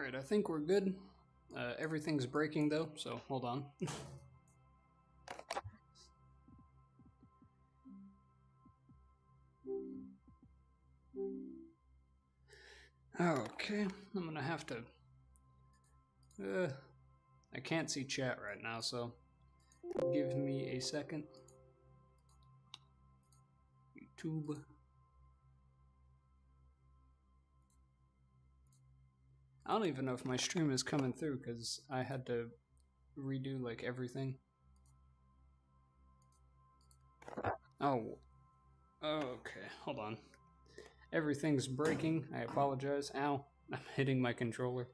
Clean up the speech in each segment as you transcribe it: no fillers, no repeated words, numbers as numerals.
Alright, I think we're good. Everything's breaking though, so hold on. Okay, I'm gonna have to... I can't see chat right now, so give me a second. YouTube. I don't even know if my stream is coming through because I had to redo like everything. Oh, okay, hold on. Everything's breaking. I apologize. Ow, I'm hitting my controller.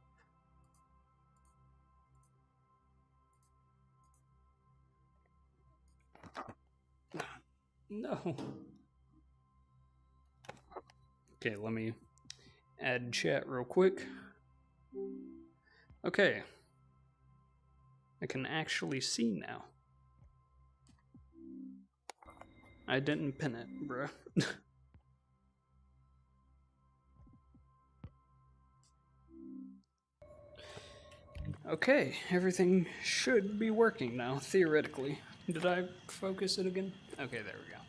No. Okay, let me add chat real quick. Okay. I can actually see now. I didn't pin it, bruh. Okay, everything should be working now, theoretically. Did I focus it again? Okay, there we go.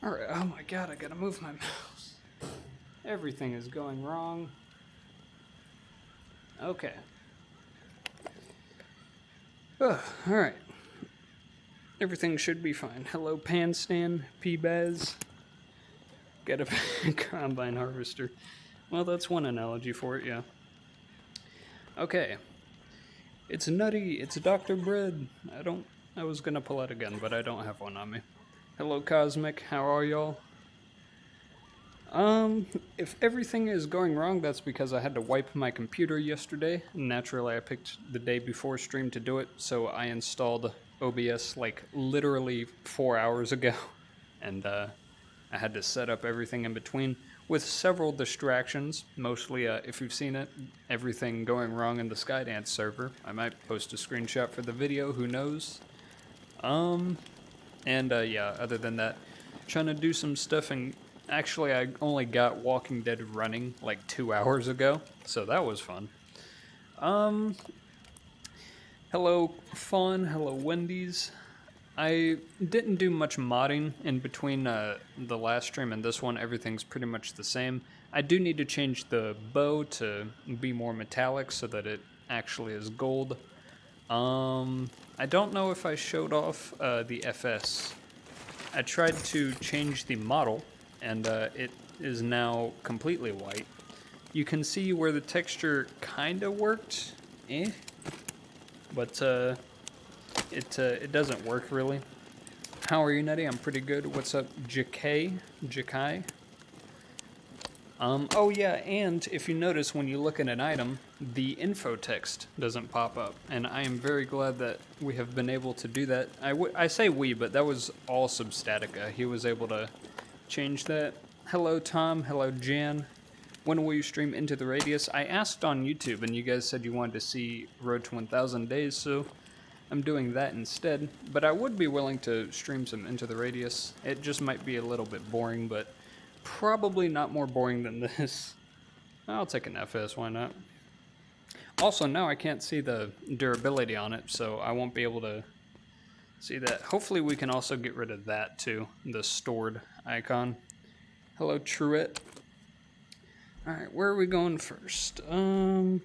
Alright, oh my god, I gotta move my mouse. Everything is going wrong. Okay. Alright. Everything should be fine. Hello, Panstan, P-Baz. Get a combine harvester. Well, that's one analogy for it, yeah. Okay. It's nutty. It's Dr. Bread. I was gonna pull out a gun, but I don't have one on me. Hello, Cosmic. How are y'all? If everything is going wrong, that's because I had to wipe my computer yesterday. Naturally, I picked the day before stream to do it, so I installed OBS like literally 4 hours ago. And, I had to set up everything in between with several distractions, mostly, if you've seen it, everything going wrong in the Skydance server. I might post a screenshot for the video, who knows? Yeah, other than that, trying to do some stuff, and actually I only got Walking Dead running like 2 hours ago, so that was fun. Hello, Fawn, hello, Wendy's. I didn't do much modding in between the last stream and this one. Everything's pretty much the same. I do need to change the bow to be more metallic so that it actually is gold. I don't know if I showed off the FS. I tried to change the model, and it is now completely white. You can see where the texture kind of worked, but it doesn't work really. How are you, Nutty? I'm pretty good. What's up, Jakai? Oh yeah, and if you notice when you look at an item, the info text doesn't pop up, and I am very glad that we have been able to do that. I say we, but that was all Substatica. He was able to change that. Hello, Tom. Hello, Jan. When will you stream Into the Radius? I asked on YouTube, and you guys said you wanted to see Road to 1,000 Days, so I'm doing that instead. But I would be willing to stream some Into the Radius. It just might be a little bit boring, but probably not more boring than this. I'll take an FS, why not? Also, now I can't see the durability on it, so I won't be able to see that. Hopefully we can also get rid of that too, the stored icon. Hello, Truett. Alright, where are we going first? I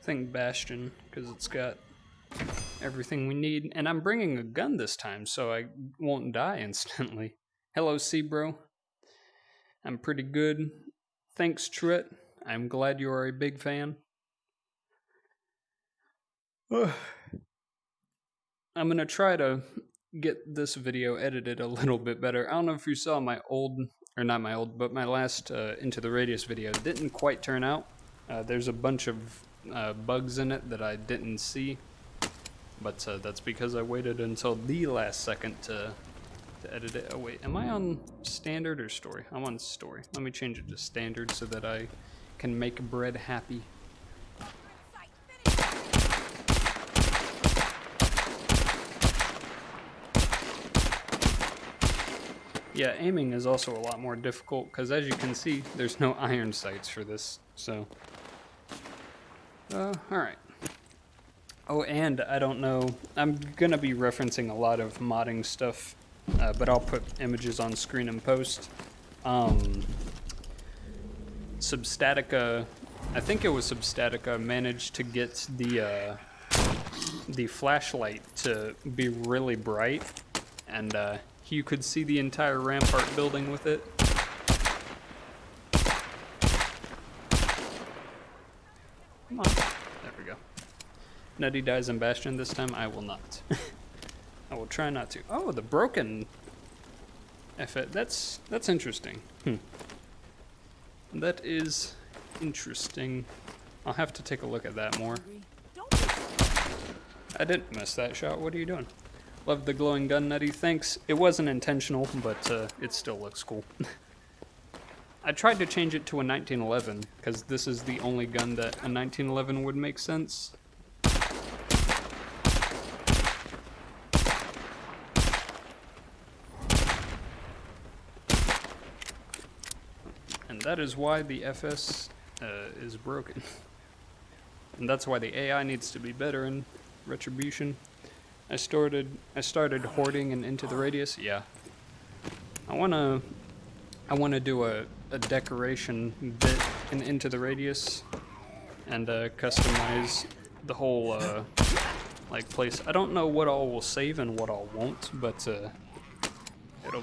think Bastion, because it's got everything we need. And I'm bringing a gun this time, so I won't die instantly. Hello, Seabro. I'm pretty good. Thanks, Truett. I'm glad you are a big fan. I'm gonna try to get this video edited a little bit better. I don't know if you saw my old, or not my old, but my last Into the Radius video. It didn't quite turn out. There's a bunch of bugs in it that I didn't see, but that's because I waited until the last second to edit it. Oh wait, am I on standard or story? I'm on story. Let me change it to standard so that I can make Bread happy. Yeah, aiming is also a lot more difficult because, as you can see, there's no iron sights for this. So, all right. Oh, and I don't know. I'm gonna be referencing a lot of modding stuff, but I'll put images on screen in post. Substatica, I think it was Substatica, managed to get the flashlight to be really bright, and you could see the entire Rampart building with it. Come on. There we go. Nutty dies in Bastion this time. I will not. I will try not to. Oh, the broken F8. That's interesting. That is interesting. I'll have to take a look at that more. I didn't miss that shot. What are you doing? Love the glowing gun, Nutty. Thanks. It wasn't intentional, but it still looks cool. I tried to change it to a 1911 because this is the only gun that a 1911 would make sense. And that is why the FS is broken. And that's why the AI needs to be better in Retribution. I started hoarding and Into the Radius. Yeah, I wanna do a decoration bit in Into the Radius and customize the whole like place. I don't know what all will save and what all won't, but it'll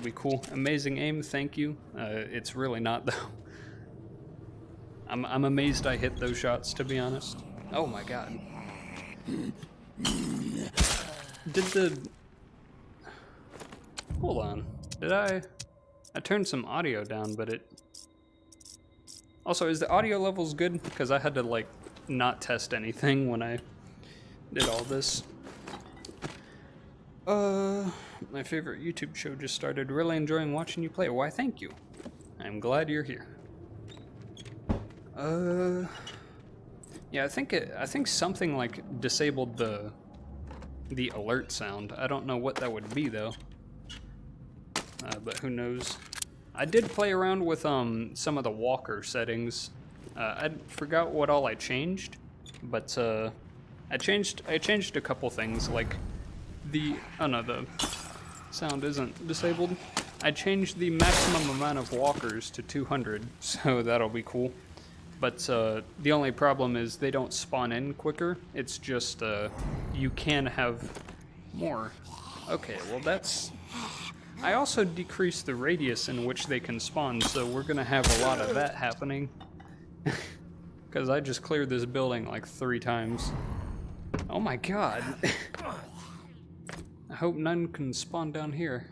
be cool. Amazing aim, thank you. It's really not though. I'm amazed I hit those shots, to be honest. Oh my god. Hold on. Did I turned some audio down, but it... Also, is the audio levels good? Because I had to, like, not test anything when I did all this. My favorite YouTube show just started. Really enjoying watching you play. Why, thank you. I'm glad you're here. Yeah, I think something like disabled the alert sound. I don't know what that would be though. But who knows? I did play around with some of the walker settings. I forgot what all I changed, but I changed a couple things like the sound isn't disabled. I changed the maximum amount of walkers to 200, so that'll be cool. But the only problem is they don't spawn in quicker. It's just you can have more. Okay, well that's... I also decreased the radius in which they can spawn, so we're gonna have a lot of that happening. Because I just cleared this building like 3 times. Oh my god. I hope none can spawn down here.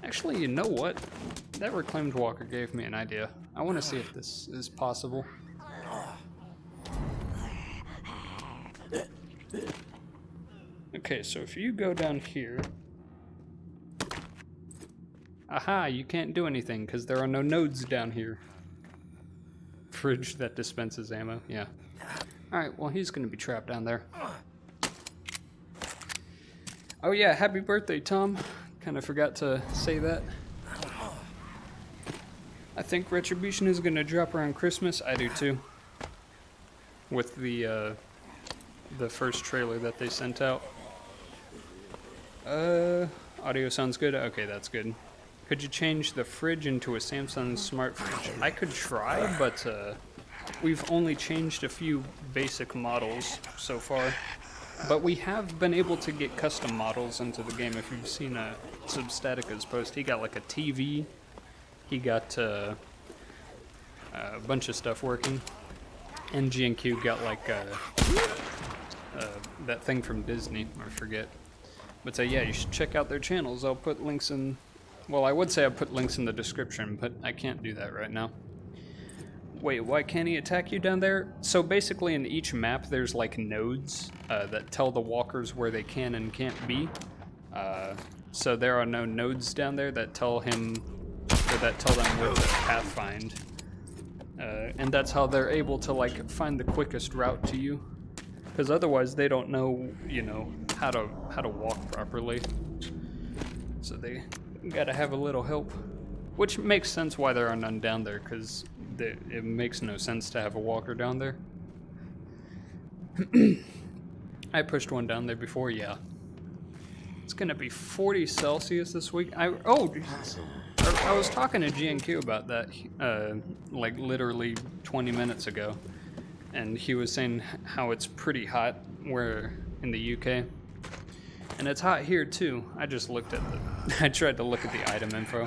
Actually, you know what? That reclaimed walker gave me an idea. I want to see if this is possible. Okay, so if you go down here... Aha, you can't do anything because there are no nodes down here. Fridge that dispenses ammo, yeah. Alright, well he's going to be trapped down there. Oh yeah, happy birthday, Tom. Kind of forgot to say that. I think Retribution is going to drop around Christmas. I do too. With the first trailer that they sent out. Audio sounds good. Okay, that's good. Could you change the fridge into a Samsung smart fridge? I could try, but we've only changed a few basic models so far. But we have been able to get custom models into the game. If you've seen Substatica's post, he got like a TV. He got a bunch of stuff working. And G&Q got like that thing from Disney, I forget. But yeah, you should check out their channels. I'll put links in... Well, I would say I'll put links in the description, but I can't do that right now. Wait, why can't he attack you down there? So basically in each map there's like nodes that tell the walkers where they can and can't be. So there are no nodes down there that tell him... Or that tell them where to pathfind. And that's how they're able to like find the quickest route to you. Because otherwise they don't know, you know, how to walk properly. so they gotta have a little help. Which makes sense why there are none down there, because it makes no sense to have a walker down there. I pushed one down there before, yeah. It's gonna be 40 Celsius this week. I was talking to GNQ about that, like literally 20 minutes ago, and he was saying how it's pretty hot where in the UK, and it's hot here too. I just looked at I tried to look at the item info.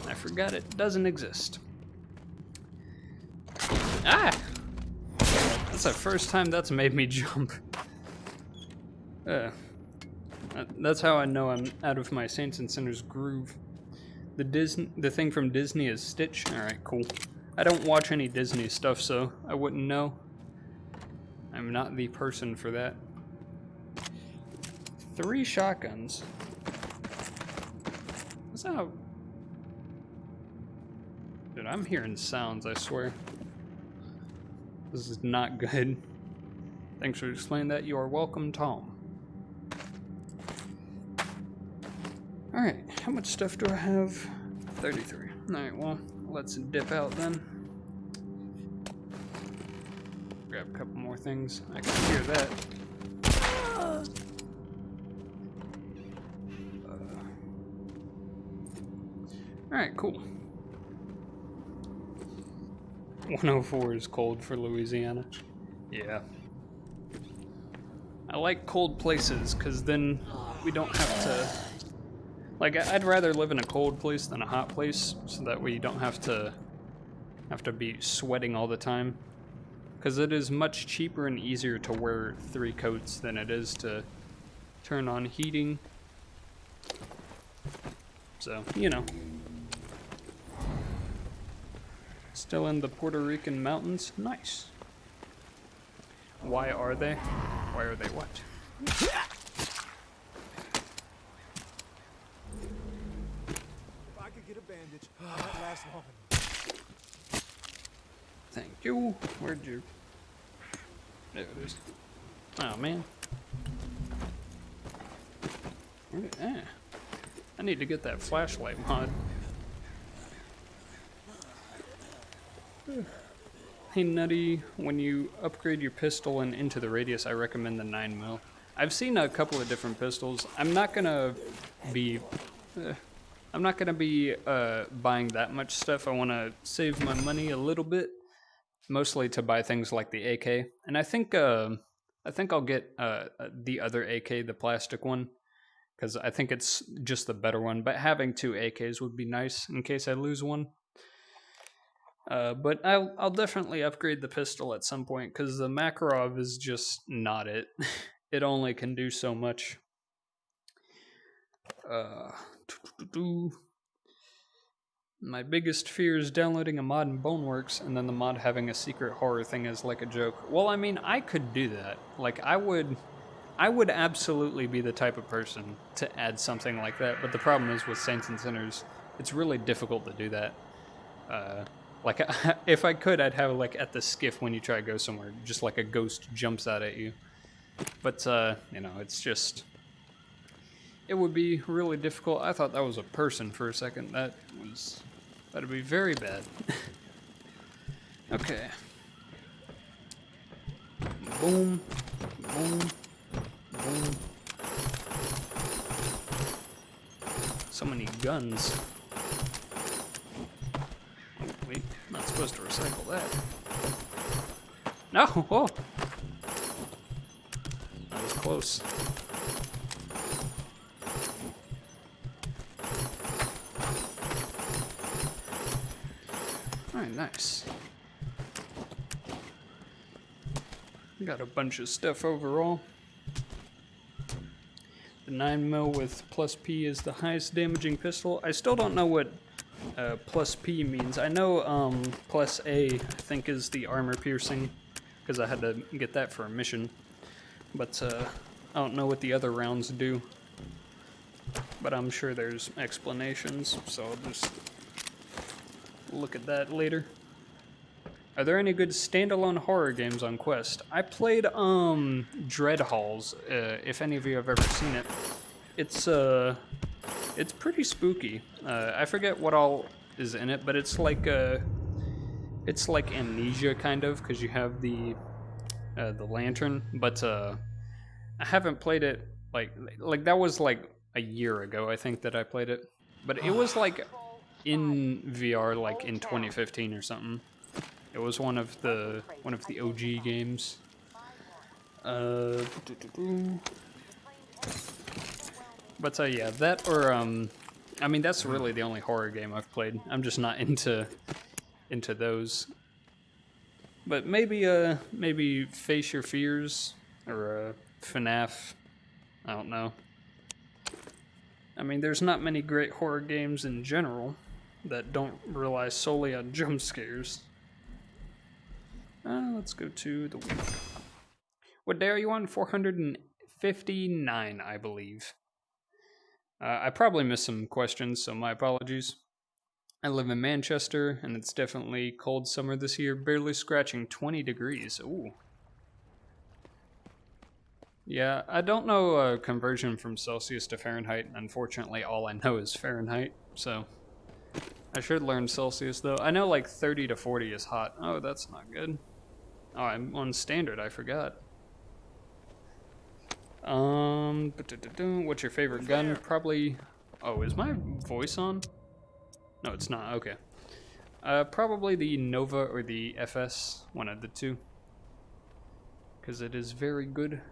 I forgot it doesn't exist. Ah! That's the first time that's made me jump. That's how I know I'm out of my Saints and Sinners groove. The thing from Disney is Stitch. Alright, cool. I don't watch any Disney stuff, so I wouldn't know. I'm not the person for that. 3 shotguns. What's that? Dude, I'm hearing sounds, I swear. This is not good. Thanks for explaining that. You are welcome, Tom. Alright, how much stuff do I have? 33. Alright, well, let's dip out then. Grab a couple more things. I can hear that. Alright, cool. 104 is cold for Louisiana. Yeah. I like cold places, because then we don't have to... Like, I'd rather live in a cold place than a hot place, so that way you don't have to be sweating all the time. Because it is much cheaper and easier to wear 3 coats than it is to turn on heating. So, you know. Still in the Puerto Rican mountains? Nice. Why are they? Why are they what? Get a bandage. Might last long. Thank you. Where'd you? There it is. Oh man. I need to get that flashlight mod. Hey Nutty, when you upgrade your pistol and into the radius, I recommend the 9mm. I've seen a couple of different pistols. I'm not gonna be buying that much stuff. I want to save my money a little bit, mostly to buy things like the AK. And I think I'll get the other AK, the plastic one, because I think it's just the better one. But having 2 AKs would be nice in case I lose one. But I'll definitely upgrade the pistol at some point, because the Makarov is just not it. It only can do so much. My biggest fear is downloading a mod in Boneworks and then the mod having a secret horror thing as like a joke. Well, I mean, I could do that. Like, I would absolutely be the type of person to add something like that. But the problem is with Saints and Sinners, it's really difficult to do that. Like, if I could, I'd have like at the skiff when you try to go somewhere, just like a ghost jumps out at you. But you know, it's just. It would be really difficult. I thought that was a person for a second. That'd be very bad. Okay. Boom, boom, boom. So many guns. Oh, wait, not supposed to recycle that. No, whoa. That was close. Alright, nice. Got a bunch of stuff overall. The 9mm with plus P is the highest damaging pistol. I still don't know what plus P means. I know plus A, I think, is the armor piercing, because I had to get that for a mission. But I don't know what the other rounds do. But I'm sure there's explanations, so I'll just look at that later. Are there any good standalone horror games on Quest? I played Dread Halls, if any of you have ever seen it. It's It's pretty spooky. I forget what all is in it, but it's like Amnesia kind of, because you have the lantern. But I haven't played it like that was like a year ago, I think, that I played it. But it was like in VR like in 2015 or something. It was one of the OG games. But yeah, that or I mean that's really the only horror game I've played. I'm just not into those. But maybe Face Your Fears or FNAF. I don't know. I mean, there's not many great horror games in general that don't rely solely on jump scares. Let's go to the week. What day are you on? 459, I believe. I probably missed some questions, so my apologies. I live in Manchester, and it's definitely cold summer this year, barely scratching 20 degrees. Ooh. Yeah, I don't know conversion from Celsius to Fahrenheit. Unfortunately, all I know is Fahrenheit, so I should learn Celsius, though. I know like 30 to 40 is hot. Oh, that's not good. Oh, I'm on standard, I forgot. What's your favorite gun? Probably... Oh, is my voice on? No, it's not. Okay. Probably the Nova or the FS, one of the two. Because it is very good.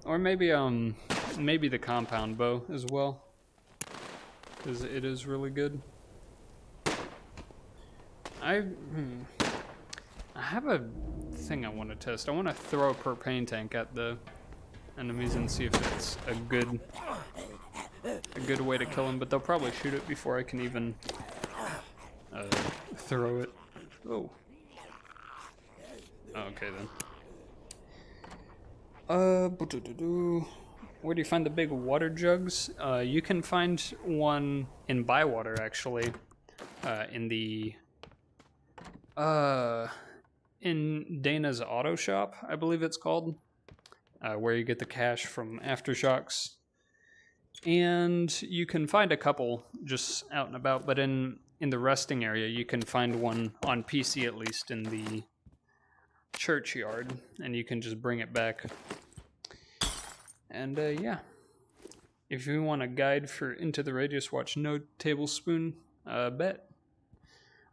Or maybe the compound bow as well, because it is really good. I have a thing I want to test. I want to throw a propane tank at the enemies and see if it's a good way to kill them. But they'll probably shoot it before I can even throw it. Oh. Okay then. Where do you find the big water jugs? You can find one in Bywater, actually. In Dana's Auto Shop, I believe it's called. Where you get the cash from Aftershocks. And you can find a couple just out and about, but in the resting area, you can find one on PC at least in the churchyard, and you can just bring it back. And yeah, if you want a guide for Into the Radius, watch No Tablespoon. Bet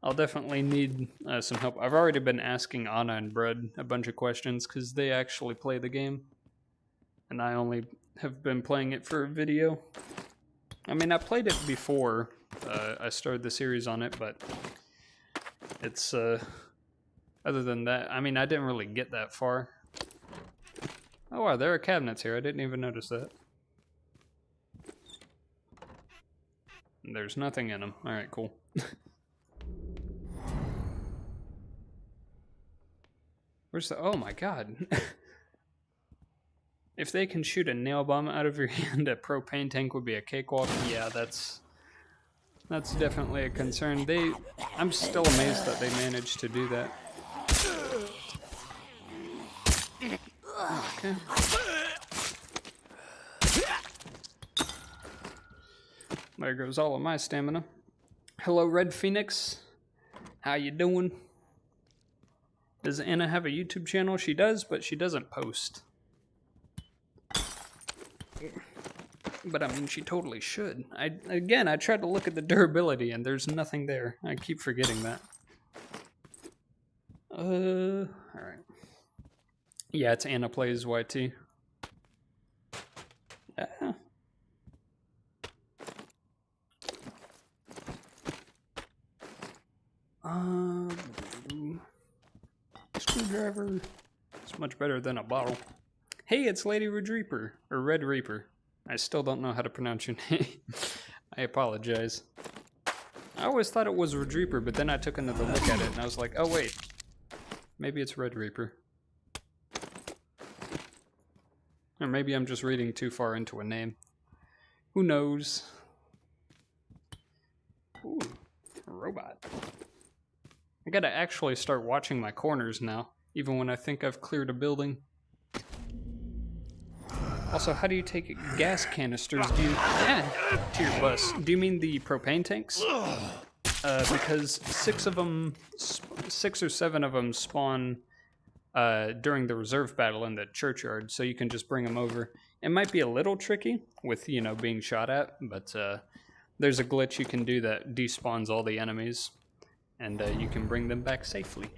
I'll definitely need some help. I've already been asking Anna and Brad a bunch of questions because they actually play the game, and I only have been playing it for a video. I mean, I played it before I started the series on it, but it's other than that, I mean, I didn't really get that far. Oh wow, there are cabinets here. I didn't even notice that. There's nothing in them. Alright, cool. Where's the... Oh my god. If they can shoot a nail bomb out of your hand, a propane tank would be a cakewalk. Yeah, that's definitely a concern. I'm still amazed that they managed to do that. Okay. There goes all of my stamina. Hello, Red Phoenix. How you doing? Does Anna have a YouTube channel? She does, but she doesn't post. But I mean, she totally should. I tried to look at the durability, and there's nothing there. I keep forgetting that. All right. Yeah, it's Anna Plays YT. Yeah. Screwdriver. It's much better than a bottle. Hey, it's Lady Red Reaper, or Red Reaper. I still don't know how to pronounce your name. I apologize. I always thought it was Red Reaper, but then I took another look at it, and I was like, oh wait. Maybe it's Red Reaper. Or maybe I'm just reading too far into a name. Who knows? Ooh, a robot. I gotta actually start watching my corners now, even when I think I've cleared a building. Also, how do you take gas canisters? Do you add to your bus? Do you mean the propane tanks? Because 6 or 7 of them spawn during the reserve battle in the churchyard, so you can just bring them over. It might be a little tricky with, being shot at, but there's a glitch you can do that despawns all the enemies, and you can bring them back safely.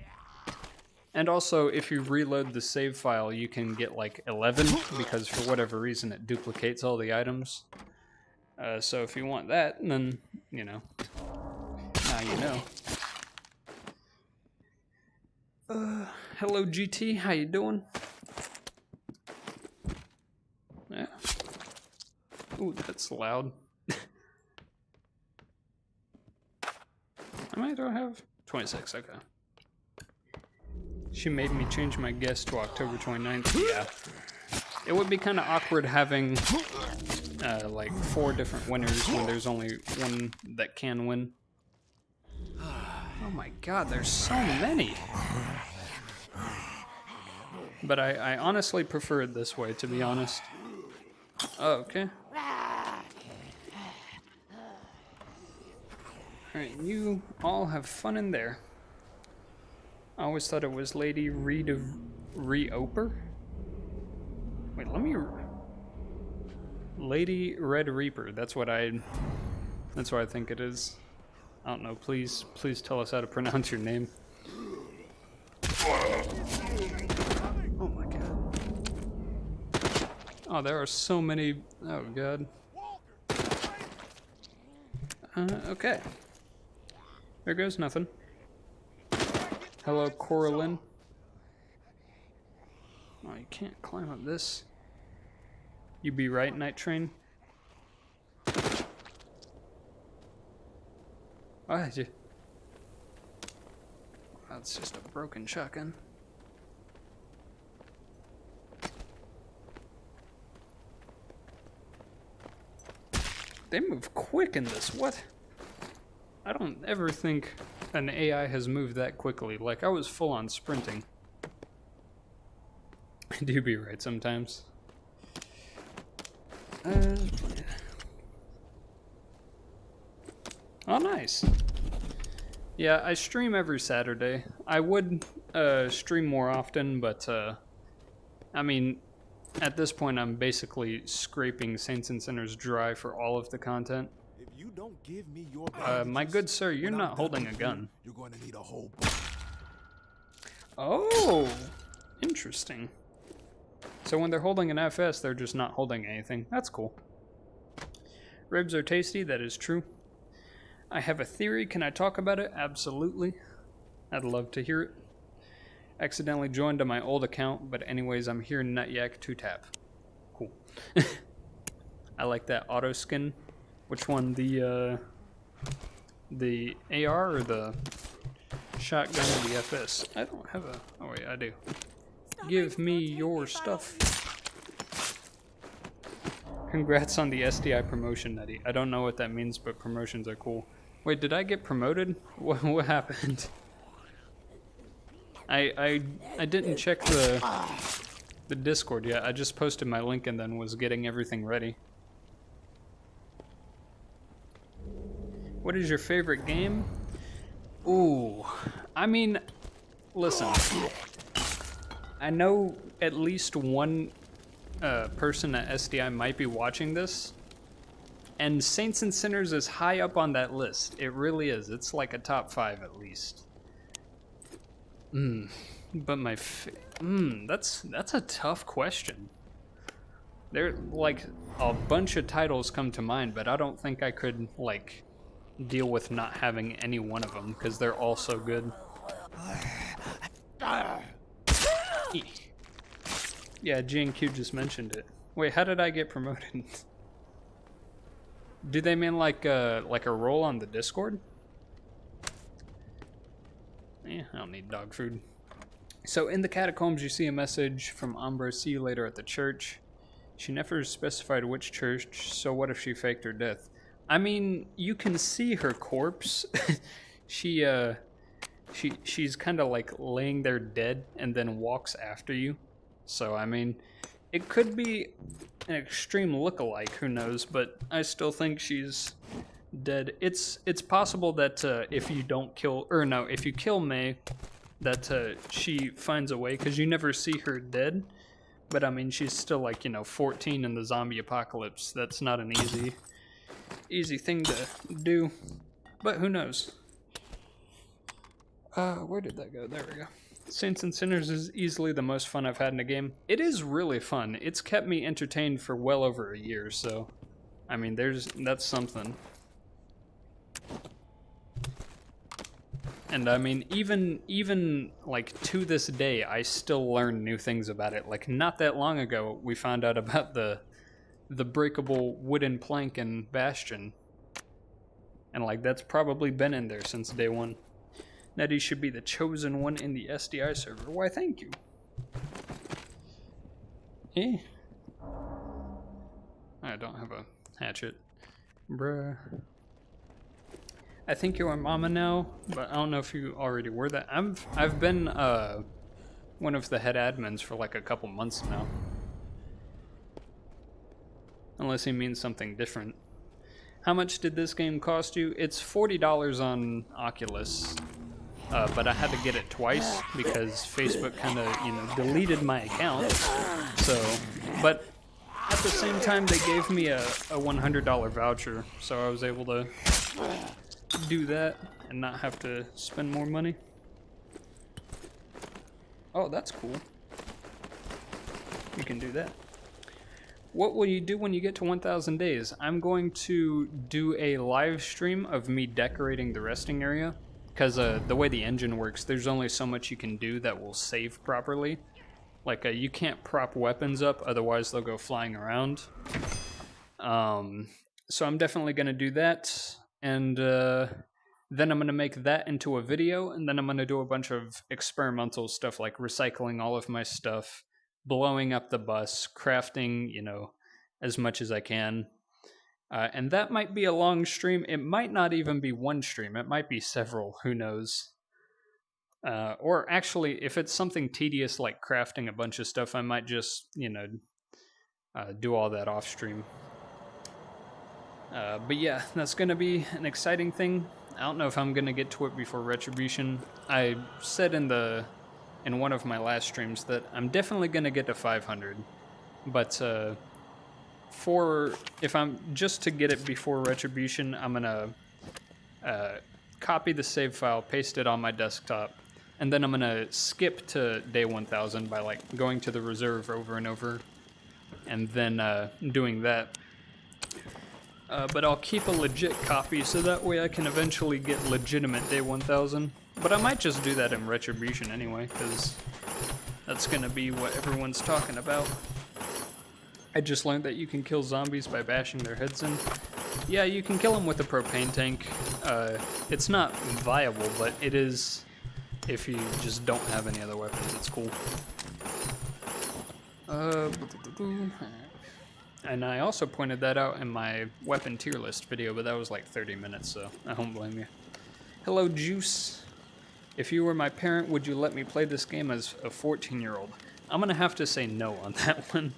And also, if you reload the save file, you can get like 11, because for whatever reason it duplicates all the items. So if you want that, then, now you know. Hello GT, how you doing? Yeah. Ooh, that's loud. How many do I have? 26, okay. She made me change my guess to October 29th. Yeah. It would be kind of awkward having like 4 different winners when there's only one that can win. Oh my god, there's so many. But I honestly prefer it this way, to be honest. Oh, okay. Alright, you all have fun in there. I always thought it was Lady Reoper? Wait, let me... Lady Red Reaper, that's what I think it is. I don't know, please tell us how to pronounce your name. Oh my god. Oh, there are so many... Oh god. Okay. There goes nothing. Hello, Coraline. Oh, you can't climb up this. You be right, Night Train. Oh, that's just a broken shotgun. They move quick in this, what? I don't ever think an AI has moved that quickly. Like, I was full on sprinting. I do be right sometimes. Oh, nice. Yeah, I stream every Saturday. I would stream more often, but I mean, at this point I'm basically scraping Saints and Sinners dry for all of the content. If you don't give me your my good sir, you're when not I'm holding done a with you, gun. You're going to need a whole bunch. Oh, interesting. So when they're holding an FS, they're just not holding anything. That's cool. Ribs are tasty, that is true. I have a theory, can I talk about it? Absolutely. I'd love to hear it. Accidentally joined on my old account, but anyways, I'm here in Nutyak 2-tap. Cool. I like that auto skin. Which one, the AR or the shotgun or the FS? I don't have a... Oh wait, I do. Give me your stuff. Congrats on the SDI promotion, Nutty. I don't know what that means, but promotions are cool. Wait, did I get promoted? What happened? I didn't check the Discord yet. I just posted my link and then was getting everything ready. What is your favorite game? Ooh, I mean, listen. I know at least one person at SDI might be watching this, and Saints and Sinners is high up on that list. It really is. It's like a top 5 at least. But my that's a tough question. There, like, a bunch of titles come to mind, but I don't think I could, like, deal with not having any one of them, because they're all so good. Yeah, G&Q just mentioned it. Wait, how did I get promoted? Do they mean like a role on the Discord? I don't need dog food. So in the catacombs, you see a message from Umbra, see you later at the church. She never specified which church, so what if she faked her death? I mean, you can see her corpse. She's kind of like laying there dead and then walks after you. So, I mean, It could be an extreme look-alike, who knows, but I still think she's dead. It's possible that if you don't kill, or no, if you kill May, that she finds a way, because you never see her dead. But I mean, she's still like, 14 in the zombie apocalypse. That's not an easy thing to do, but who knows? Where did that go? There we go. Saints and Sinners is easily the most fun I've had in a game. It is really fun. It's kept me entertained for well over a year, so I mean, that's something. And I mean, even like to this day, I still learn new things about it. Like not that long ago, we found out about the breakable wooden plank in Bastion, and like that's probably been in there since day one. Nettie should be the chosen one in the SDI server. Why, thank you. Eh? I don't have a hatchet. Bruh. I think you're a mama now, but I don't know if you already were that. I've been one of the head admins for like a couple months now. Unless he means something different. How much did this game cost you? It's $40 on Oculus. But I had to get it twice because Facebook kind of, deleted my account. So, but at the same time, they gave me a $100 voucher, so I was able to do that and not have to spend more money. Oh, that's cool. You can do that. What will you do when you get to 1,000 days? I'm going to do a live stream of me decorating the resting area. Because the way the engine works, there's only so much you can do that will save properly. Like, you can't prop weapons up, otherwise they'll go flying around. So I'm definitely going to do that, and then I'm going to make that into a video, and then I'm going to do a bunch of experimental stuff, like recycling all of my stuff, blowing up the bus, crafting, as much as I can. And that might be a long stream. It might not even be one stream. It might be several. Who knows? Or actually, if it's something tedious like crafting a bunch of stuff, I might just, do all that off stream. But yeah, that's going to be an exciting thing. I don't know if I'm going to get to it before Retribution. I said in one of my last streams that I'm definitely going to get to 500. But if I'm just to get it before Retribution, I'm gonna copy the save file, paste it on my desktop, and then I'm gonna skip to day 1000 by like going to the reserve over and over, and then doing that. But I'll keep a legit copy so that way I can eventually get legitimate day 1000. But I might just do that in Retribution anyway, because that's gonna be what everyone's talking about. I just learned that you can kill zombies by bashing their heads in. Yeah, you can kill them with a propane tank. It's not viable, but it is if you just don't have any other weapons. It's cool. And I also pointed that out in my weapon tier list video, but that was like 30 minutes, so I don't blame you. Hello, Juice. If you were my parent, would you let me play this game as a 14-year-old? I'm gonna have to say no on that one.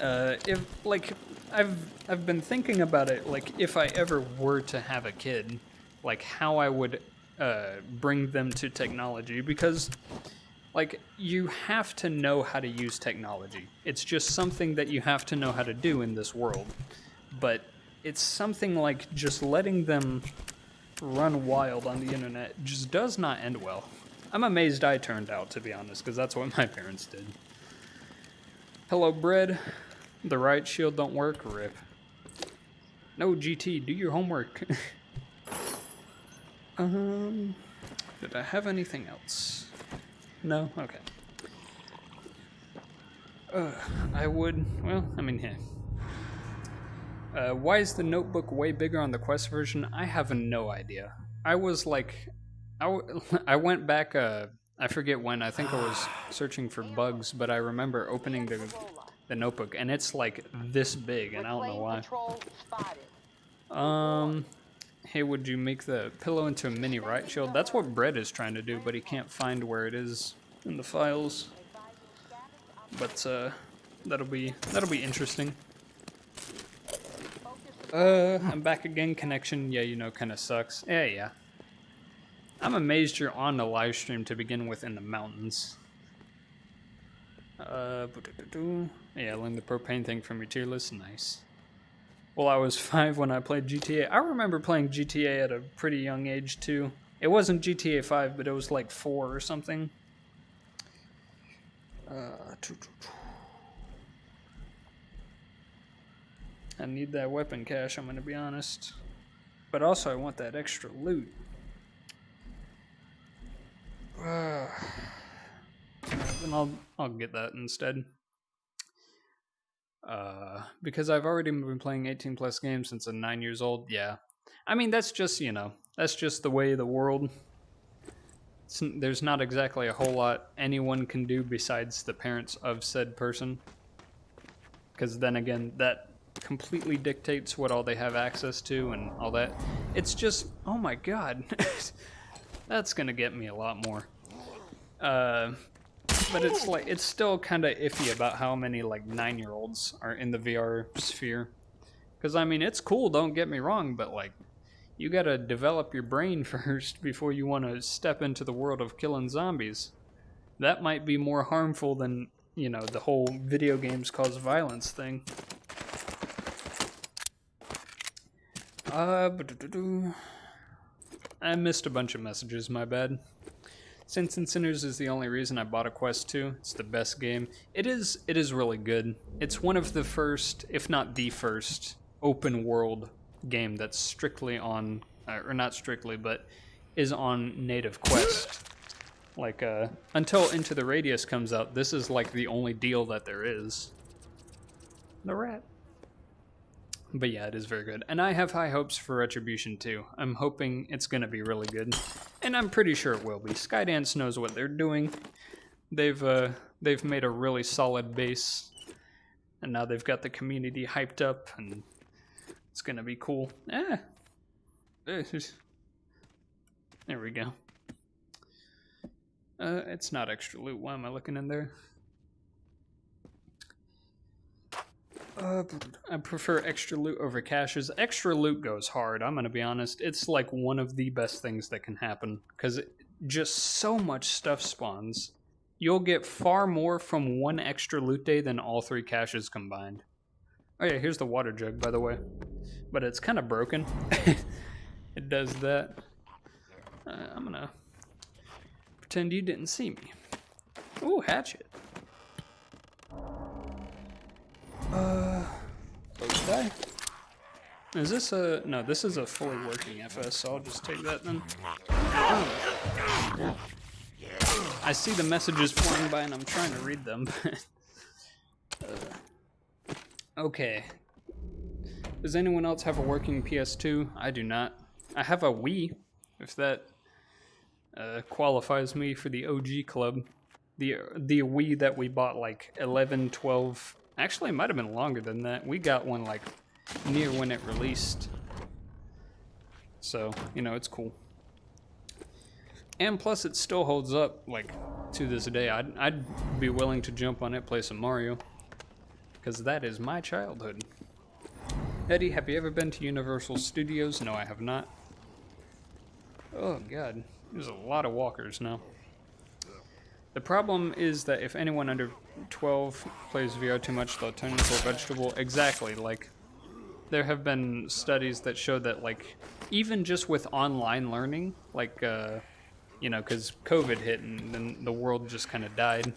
If like I've been thinking about it, like if I ever were to have a kid, like how I would bring them to technology, because like you have to know how to use technology. It's just something that you have to know how to do in this world. But it's something like just letting them run wild on the internet just does not end well. I'm amazed I turned out, to be honest, because that's what my parents did. Hello, Bread. The riot shield don't work? Rip. No, GT, do your homework. Did I have anything else? No? Okay. I would, well, I mean, yeah. Why is the notebook way bigger on the Quest version? I have no idea. I was like, I went back, I forget when, I think I was searching for bugs, but I remember opening the notebook, and it's like this big, and I don't know why. Hey, would you make the pillow into a mini riot shield? That's what Brett is trying to do, but he can't find where it is in the files. But, That'll be interesting. I'm back again. Connection, yeah, you know, kind of sucks. Yeah. I'm amazed you're on the live stream to begin with in the mountains. Yeah, learn the propane thing from your tier list. Nice. Well, I was 5 when I played GTA. I remember playing GTA at a pretty young age too. It wasn't GTA 5, but it was like 4 or something. I need that weapon cache, I'm gonna be honest. But also I want that extra loot. Then I'll get that instead. Because I've already been playing 18 plus games since I'm 9 years old, yeah. I mean, that's just, you know, that's just the way of the world. There's not exactly a whole lot anyone can do besides the parents of said person. Because then again, that completely dictates what all they have access to and all that. It's just, oh my god. That's gonna get me a lot more. But it's like, it's still kind of iffy about how many like 9-year-olds are in the VR sphere. Because I mean, it's cool, don't get me wrong, but like, you gotta develop your brain first before you want to step into the world of killing zombies. That might be more harmful than, you know, the whole video games cause violence thing. I missed a bunch of messages, my bad. Saints and Sinners is the only reason I bought a Quest 2. It's the best game. It is really good. It's one of the first, if not the first, open world game that's strictly on, or not strictly, but is on native Quest. Like, until Into the Radius comes out, this is like the only deal that there is. The rat. But yeah, it is very good. And I have high hopes for Retribution 2. I'm hoping it's going to be really good. And I'm pretty sure it will be. Skydance knows what they're doing. They've made a really solid base. And now they've got the community hyped up, and it's going to be cool. There we go. It's not extra loot. Why am I looking in there? I prefer extra loot over caches. Extra loot goes hard, I'm gonna be honest. It's like one of the best things that can happen, because just so much stuff spawns. You'll get far more from one extra loot day than all 3 caches combined. Oh yeah, here's the water jug, by the way. But it's kind of broken. It does that. I'm gonna pretend you didn't see me. Ooh, hatchet. Die. Is this a... No, this is a fully working FS, so I'll just take that then. Oh. I see the messages flying by and I'm trying to read them. Okay. Does anyone else have a working PS2? I do not. I have a Wii, if that qualifies me for the OG club. The Wii that we bought like 11, 12... Actually, it might have been longer than that. We got one like near when it released. So, you know, it's cool. And plus it still holds up like to this day. I'd be willing to jump on it, play some Mario. Because that is my childhood. Eddie, have you ever been to Universal Studios? No, I have not. Oh god, there's a lot of walkers now. The problem is that if anyone under 12 plays VR too much, they'll turn into a vegetable. Exactly, like, there have been studies that show that, like, even just with online learning, like, you know, because COVID hit and then the world just kind of died,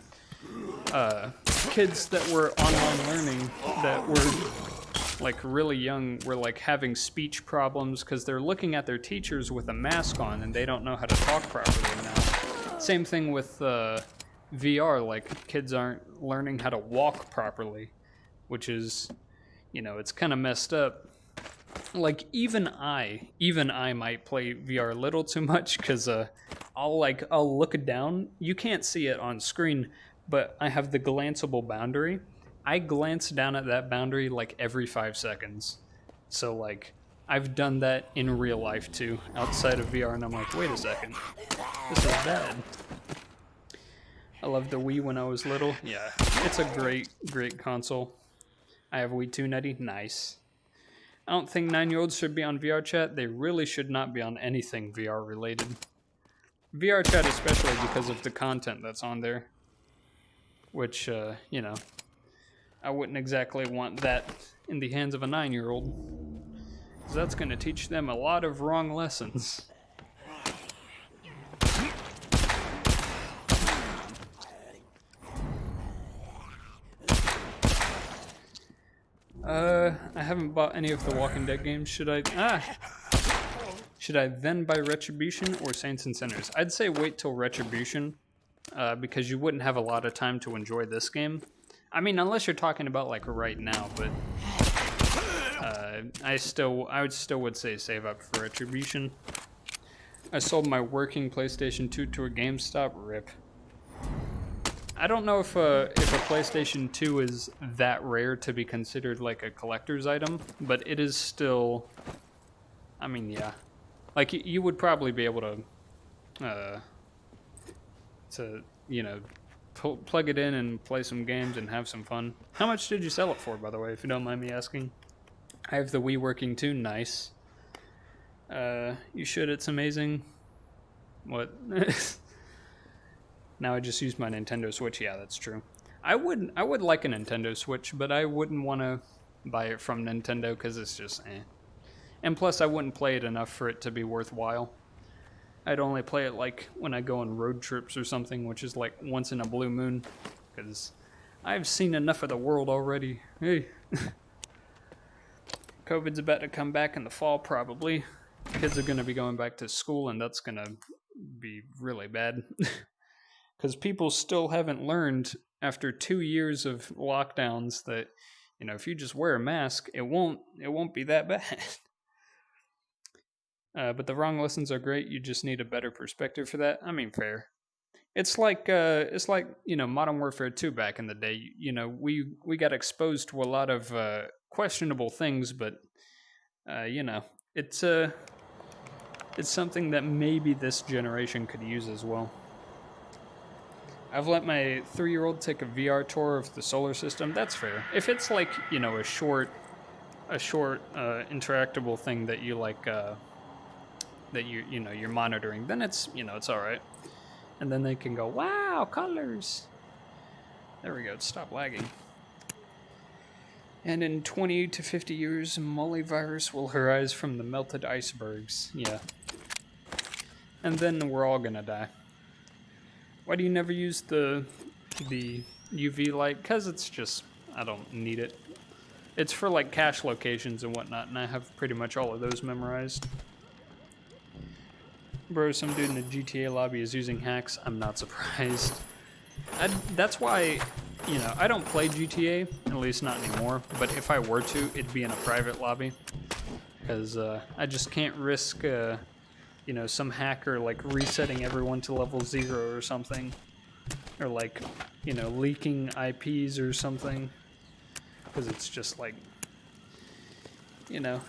kids that were online learning that were, like, really young were, like, having speech problems because they're looking at their teachers with a mask on and they don't know how to talk properly now. Same thing with VR, like kids aren't learning how to walk properly, which is, you know, it's kind of messed up. Like even I might play VR a little too much because I'll look down. You can't see it on screen, but I have the glanceable boundary. I glance down at that boundary like every 5 seconds. So like I've done that in real life too, outside of VR, and I'm like, wait a second, this is bad. I loved the Wii when I was little. Yeah, it's a great console. I have Wii too, Nettie. Nice. I don't think 9-year-olds should be on VR chat. They really should not be on anything VR related. VR chat especially because of the content that's on there. Which, you know, I wouldn't exactly want that in the hands of a 9-year-old. Because that's going to teach them a lot of wrong lessons. I haven't bought any of the Walking Dead games. Should I then buy Retribution or Saints and Sinners? I'd say wait till Retribution, because you wouldn't have a lot of time to enjoy this game. I mean, unless you're talking about like right now, but I would say save up for Retribution. I sold my working PlayStation 2 to a GameStop. RIP. I don't know if a PlayStation 2 is that rare to be considered like a collector's item, but it is still. I mean, yeah, like you would probably be able to you know, plug it in and play some games and have some fun. How much did you sell it for, by the way, if you don't mind me asking? I have the Wii working too. Nice. You should. It's amazing. What? Now I just used my Nintendo Switch. Yeah, that's true. I would like a Nintendo Switch, but I wouldn't want to buy it from Nintendo because it's just eh. And plus, I wouldn't play it enough for it to be worthwhile. I'd only play it like when I go on road trips or something, which is like once in a blue moon, because I've seen enough of the world already. Hey. COVID's about to come back in the fall, probably. Kids are going to be going back to school, and that's going to be really bad. Because people still haven't learned after 2 years of lockdowns that, you know, if you just wear a mask, it won't be that bad. But the wrong lessons are great. You just need a better perspective for that. I mean, fair. It's like you know, Modern Warfare 2 back in the day. You know, we got exposed to a lot of questionable things, but you know, it's something that maybe this generation could use as well. I've let my 3-year-old take a VR tour of the solar system. That's fair. If it's like, you know, a short interactable thing that you like, that you know you're monitoring, then it's, you know, it's all right. And then they can go, wow, colors. There we go. Stop lagging. And in 20 to 50 years, multivirus will arise from the melted icebergs. Yeah. And then we're all gonna die. Why do you never use the UV light? Because it's just, I don't need it. It's for like cache locations and whatnot, and I have pretty much all of those memorized. Bro, some dude in the GTA lobby is using hacks. I'm not surprised. That's why, you know, I don't play GTA, at least not anymore, but if I were to, it'd be in a private lobby. Because I just can't risk... you know, some hacker like resetting everyone to level 0 or something, or like, you know, leaking IPs or something, because it's just like, you know.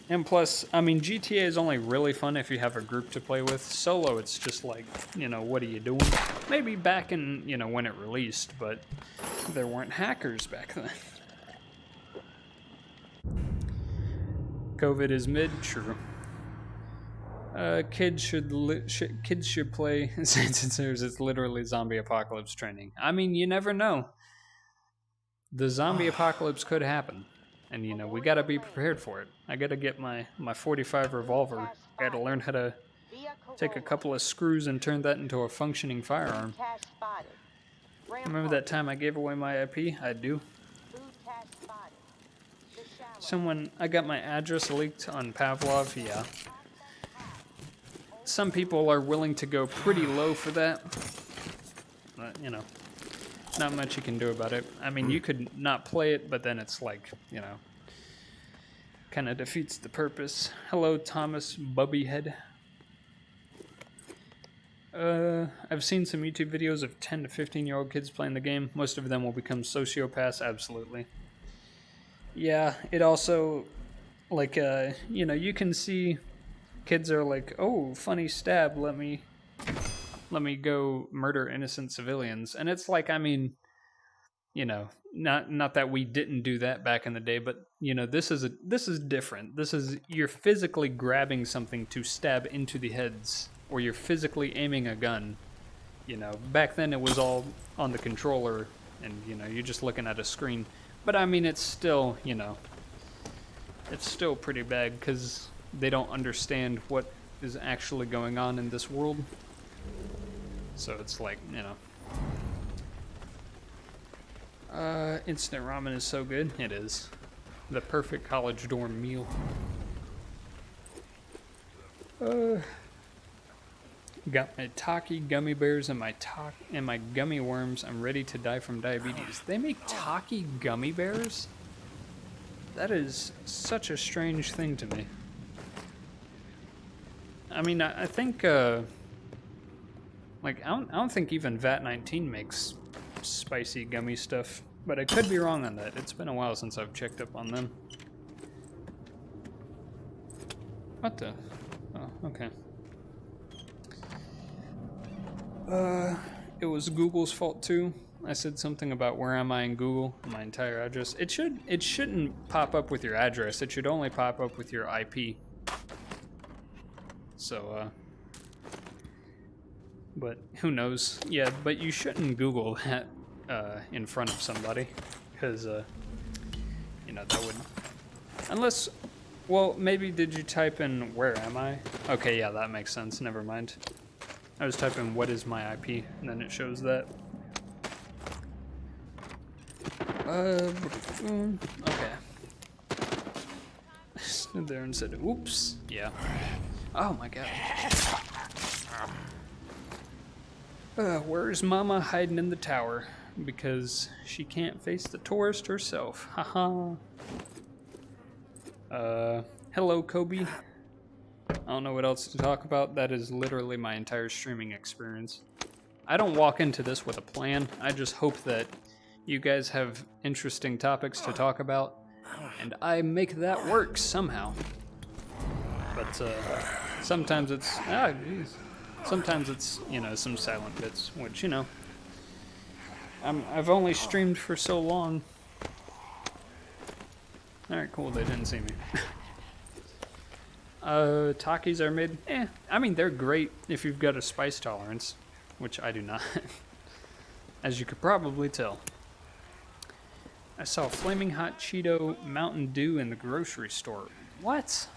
And plus, I mean, GTA is only really fun if you have a group to play with. Solo, it's just like, you know, what are you doing? Maybe back in, you know, when it released, but there weren't hackers back then. COVID is mid, true. Kids should play Saints and Sinners. It's literally zombie apocalypse training. I mean, you never know. The zombie apocalypse could happen, and you know we gotta be prepared for it. I gotta get my 45 revolver. I gotta learn how to take a couple of screws and turn that into a functioning firearm. Remember that time I gave away my IP? I do. I got my address leaked on Pavlov. Yeah. Some people are willing to go pretty low for that, but, you know, not much you can do about it. I mean, you could not play it, but then it's like, you know, kind of defeats the purpose. Hello, Thomas Bubbyhead. I've seen some YouTube videos of 10 to 15-year-old kids playing the game. Most of them will become sociopaths, absolutely. Yeah, it also, like, you know, you can see... Kids are like, oh, funny stab, let me let me go murder innocent civilians. And it's like, I mean, you know, not that we didn't do that back in the day, but you know, this is different. This is, you're physically grabbing something to stab into the heads, or you're physically aiming a gun. You know, back then it was all on the controller, and you know, you're just looking at a screen. But I mean, it's still, you know, it's still pretty bad because they don't understand what is actually going on in this world. So it's like, you know. Instant ramen is so good. It is. The perfect college dorm meal. Got my Taki gummy bears and my gummy worms. I'm ready to die from diabetes. They make Taki gummy bears? That is such a strange thing to me. I mean, I think, like, I don't think even VAT-19 makes spicy gummy stuff, but I could be wrong on that. It's been a while since I've checked up on them. What the? Oh, okay. It was Google's fault too. I said something about where am I in Google, my entire address. It shouldn't pop up with your address. It should only pop up with your IP. So, but who knows? Yeah, but you shouldn't Google that in front of somebody, because you know, that would, unless, well, maybe did you type in where am I? Okay, yeah, that makes sense. Never mind. I was typing what is my IP, and then it shows that. Okay. I stood there and said, oops. Yeah. Oh my god. Where's Mama hiding in the tower? Because she can't face the tourist herself. Haha. Hello, Kobe. I don't know what else to talk about. That is literally my entire streaming experience. I don't walk into this with a plan. I just hope that you guys have interesting topics to talk about, and I make that work somehow. But sometimes it's sometimes it's, you know, some silent bits, which, you know, I've only streamed for so long. All right, cool. They didn't see me. Takis are made. I mean, they're great if you've got a spice tolerance, which I do not, as you could probably tell. I saw Flaming Hot Cheeto Mountain Dew in the grocery store. What?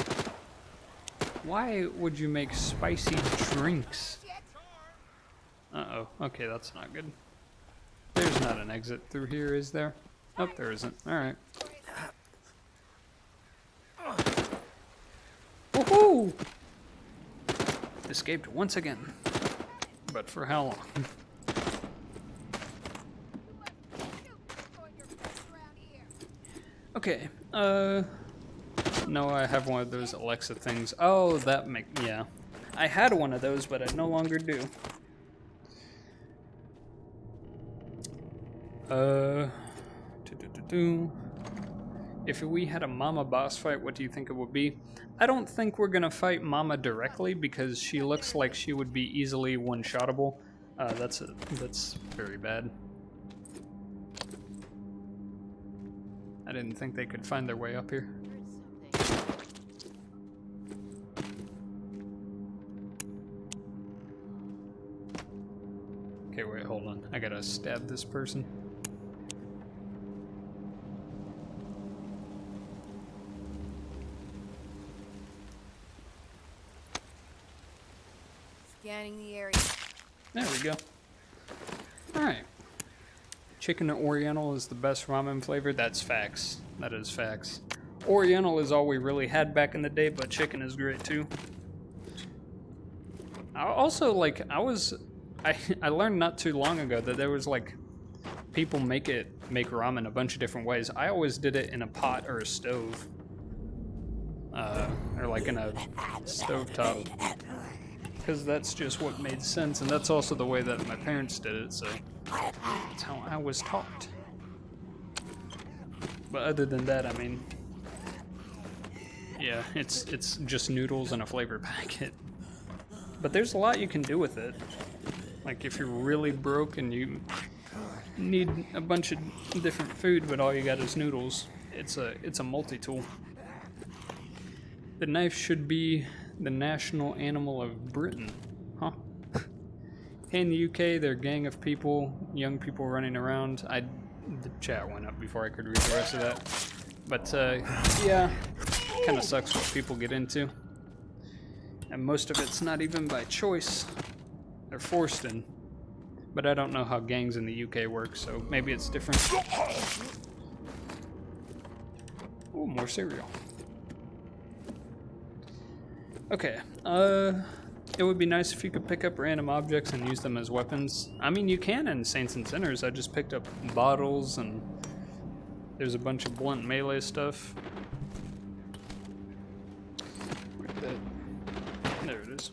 Why would you make spicy drinks? Uh-oh. Okay, that's not good. There's not an exit through here, is there? Oh, there isn't. Alright. Woohoo! Escaped once again. But for how long? Okay, no, I have one of those Alexa things. Oh, yeah. I had one of those, but I no longer do. If we had a Mama boss fight, what do you think it would be? I don't think we're gonna fight Mama directly, because she looks like she would be easily one-shottable. That's very bad. I didn't think they could find their way up here. Okay, wait, hold on. I gotta stab this person. Scanning the area. There we go. Alright. Chicken Oriental is the best ramen flavor. That's facts. That is facts. Oriental is all we really had back in the day, but chicken is great too. I also, like, I learned not too long ago that there was, like, people make ramen a bunch of different ways. I always did it in a pot or a stove. Or like in a stovetop. Because that's just what made sense, and that's also the way that my parents did it, so that's how I was taught. But other than that, I mean, yeah, it's just noodles and a flavor packet. But there's a lot you can do with it. Like if you're really broke and you need a bunch of different food, but all you got is noodles, it's a multi-tool. The knife should be the national animal of Britain, huh? In the UK, they're a gang of people, young people running around. The chat went up before I could read the rest of that. But yeah, kind of sucks what people get into. And most of it's not even by choice. They're forced in. But I don't know how gangs in the UK work, so maybe it's different. Oh, more cereal. Okay, it would be nice if you could pick up random objects and use them as weapons. I mean, you can in Saints and Sinners. I just picked up bottles and there's a bunch of blunt melee stuff. There it is.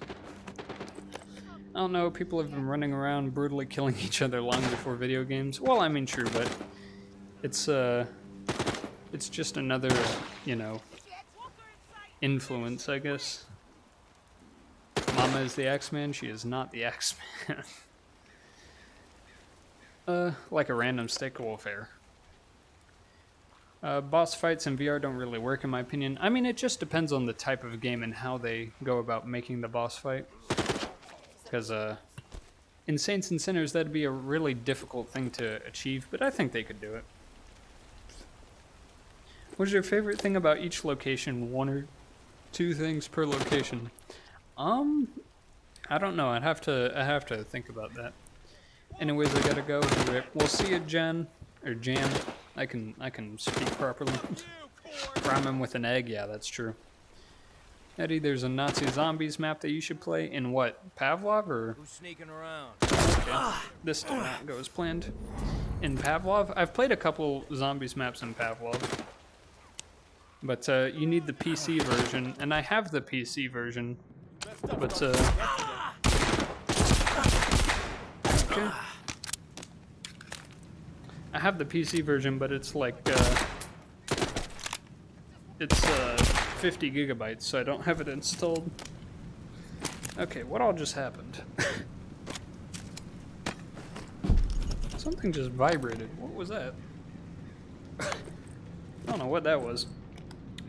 I don't know, people have been running around brutally killing each other long before video games. Well, I mean, true, but it's just another, you know, influence, I guess. Mama is the Axeman, she is not the Axeman. Like a random stick warfare. Boss fights in VR don't really work in my opinion. I mean, it just depends on the type of game and how they go about making the boss fight. Because in Saints and Sinners, that'd be a really difficult thing to achieve, but I think they could do it. What's your favorite thing about each location? One or two things per location? I don't know. I have to think about that. Anyways, I gotta go. We'll see you, Jen or Jan. I can speak properly. Rhyming with an egg. Yeah, that's true. Eddie, there's a Nazi zombies map that you should play. In what? Pavlov or? Who's sneaking around? Okay. This did not go as planned. In Pavlov, I've played a couple zombies maps in Pavlov. But you need the PC version, and I have the PC version. But okay. I have the PC version, but it's like it's 50 gigabytes, so I don't have it installed. Okay, what all just happened? Something just vibrated. What was that? I don't know what that was.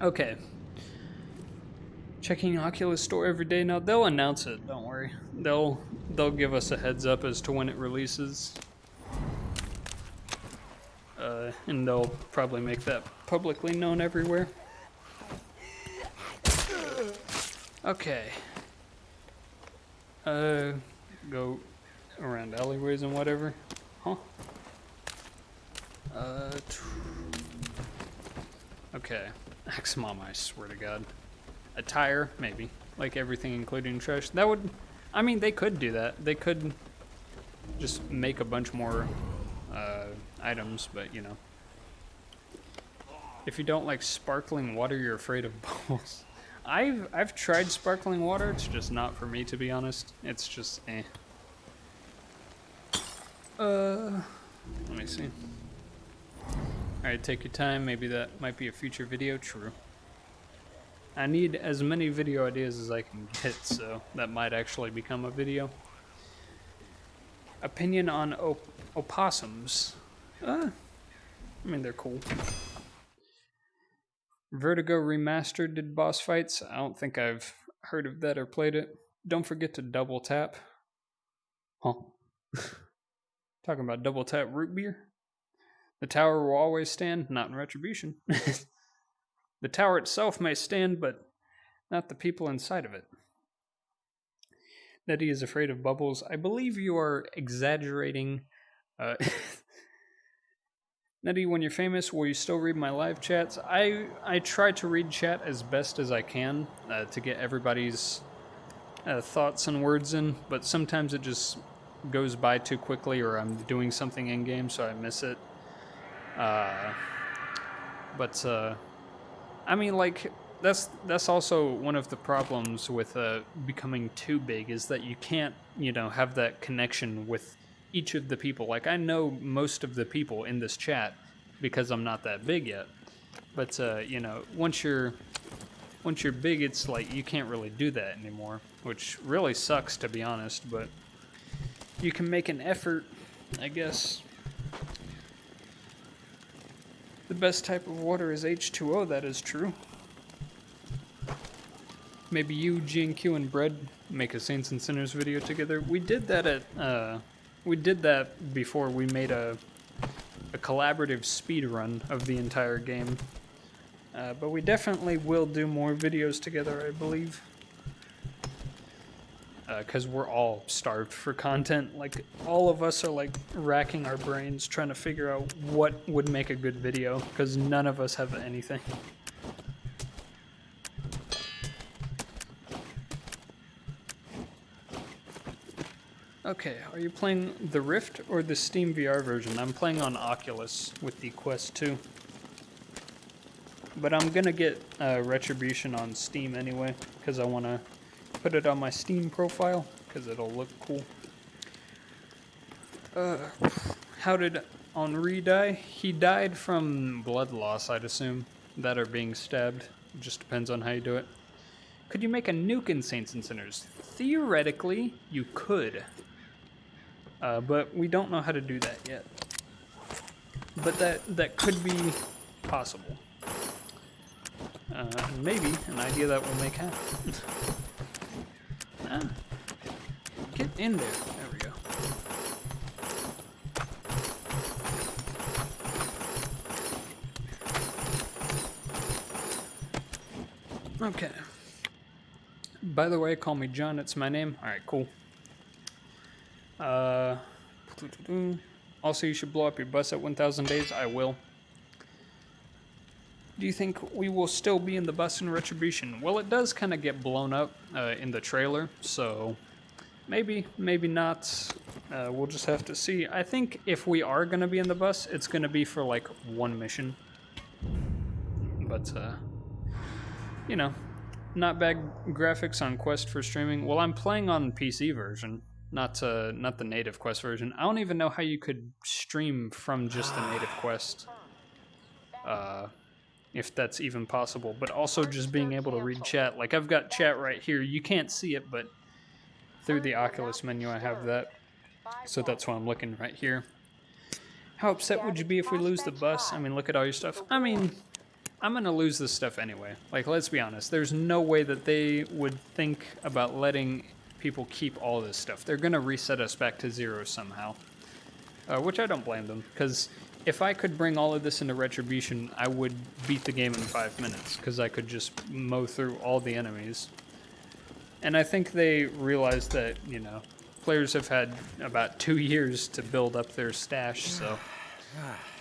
Okay. Checking Oculus Store every day now. They'll announce it. Don't worry. They'll give us a heads up as to when it releases. And they'll probably make that publicly known everywhere. Okay. Go around alleyways and whatever. Huh? Okay. Axe Mama, I swear to God. A tire, maybe. Like everything, including trash. That would... I mean, they could do that. They could just make a bunch more items, but, you know. If you don't like sparkling water, you're afraid of bubbles. I've tried sparkling water. It's just not for me, to be honest. It's just, eh. Let me see. Alright, take your time. Maybe that might be a future video. True. I need as many video ideas as I can get, so that might actually become a video. Opinion on opossums. I mean, they're cool. Vertigo Remastered did boss fights. I don't think I've heard of that or played it. Don't forget to double tap. Huh. Talking about double tap root beer? The tower will always stand, not in Retribution. The tower itself may stand, but not the people inside of it. Nettie is afraid of bubbles. I believe you are exaggerating. Nettie, when you're famous, will you still read my live chats? I try to read chat as best as I can to get everybody's thoughts and words in, but sometimes it just goes by too quickly, or I'm doing something in-game, so I miss it. I mean, like, that's also one of the problems with becoming too big, is that you can't, you know, have that connection with each of the people. Like, I know most of the people in this chat because I'm not that big yet. But, you know, once you're big, it's like you can't really do that anymore, which really sucks, to be honest. But you can make an effort, I guess. The best type of water is H2O, that is true. Maybe you, G&Q, and Bread make a Saints and Sinners video together. We did that before we made a collaborative speed run of the entire game. But we definitely will do more videos together, I believe. Because we're all starved for content. Like, all of us are like racking our brains trying to figure out what would make a good video, because none of us have anything. Okay, are you playing the Rift or the Steam VR version? I'm playing on Oculus with the Quest 2. But I'm gonna get Retribution on Steam anyway, because I want to put it on my Steam profile, because it'll look cool. How did Henri die? He died from blood loss, I'd assume. That or being stabbed. It just depends on how you do it. Could you make a nuke in Saints and Sinners? Theoretically, you could. But we don't know how to do that yet. But that could be possible. Maybe an idea that will make happen. Get in there. There we go. Okay. By the way, call me John. It's my name. All right, cool. Also, you should blow up your bus at 1,000 days. I will. Do you think we will still be in the bus in Retribution? Well, it does kind of get blown up in the trailer, so maybe, maybe not. We'll just have to see. I think if we are going to be in the bus, it's going to be for like one mission. But, you know, not bad graphics on Quest for streaming. Well, I'm playing on PC version, not the native Quest version. I don't even know how you could stream from just the native Quest. If that's even possible, but also just being able to read chat. Like, I've got chat right here. You can't see it, but through the Oculus menu I have that. So that's why I'm looking right here. How upset would you be if we lose the bus? I mean, look at all your stuff. I mean, I'm gonna lose this stuff anyway. Like, let's be honest. There's no way that they would think about letting people keep all this stuff. They're gonna reset us back to zero somehow. Which I don't blame them, because if I could bring all of this into Retribution, I would beat the game in 5 minutes, because I could just mow through all the enemies. And I think they realized that, you know, players have had about 2 years to build up their stash, so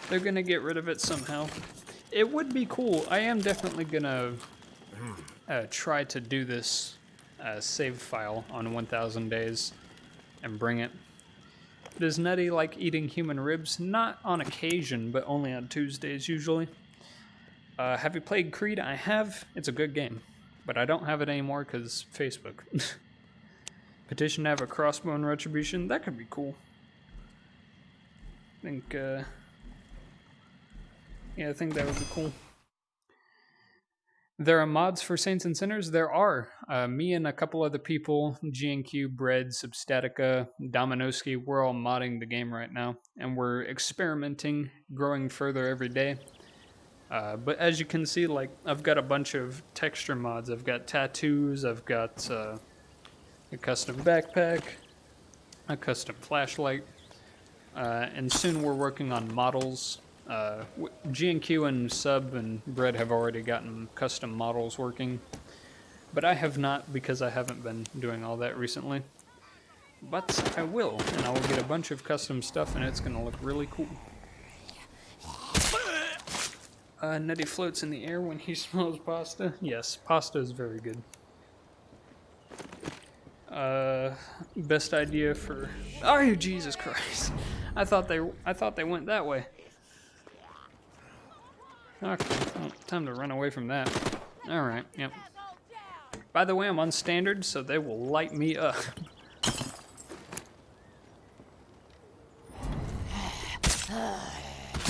they're going to get rid of it somehow. It would be cool. I am definitely going to try to do this save file on 1,000 days and bring it. Does Nutty like eating human ribs? Not on occasion, but only on Tuesdays usually. Have you played Creed? I have. It's a good game, but I don't have it anymore because Facebook. Petition to have a crossbow in Retribution? That could be cool. I think, yeah, I think that would be cool. There are mods for Saints and Sinners? There are. Me and a couple other people, G&Q, Bread, Substatica, Dominoski, we're all modding the game right now. And we're experimenting, growing further every day. But as you can see, like, I've got a bunch of texture mods. I've got tattoos, I've got a custom backpack, a custom flashlight, and soon we're working on models. G&Q and Sub and Bread have already gotten custom models working, but I have not because I haven't been doing all that recently. But I will, and I will get a bunch of custom stuff, and it's going to look really cool. Nutty floats in the air when he smells pasta. Yes, pasta is very good. Best idea for... Oh, Jesus Christ! I thought they went that way. Okay, well, time to run away from that. Alright, yep. By the way, I'm on standard, so they will light me up.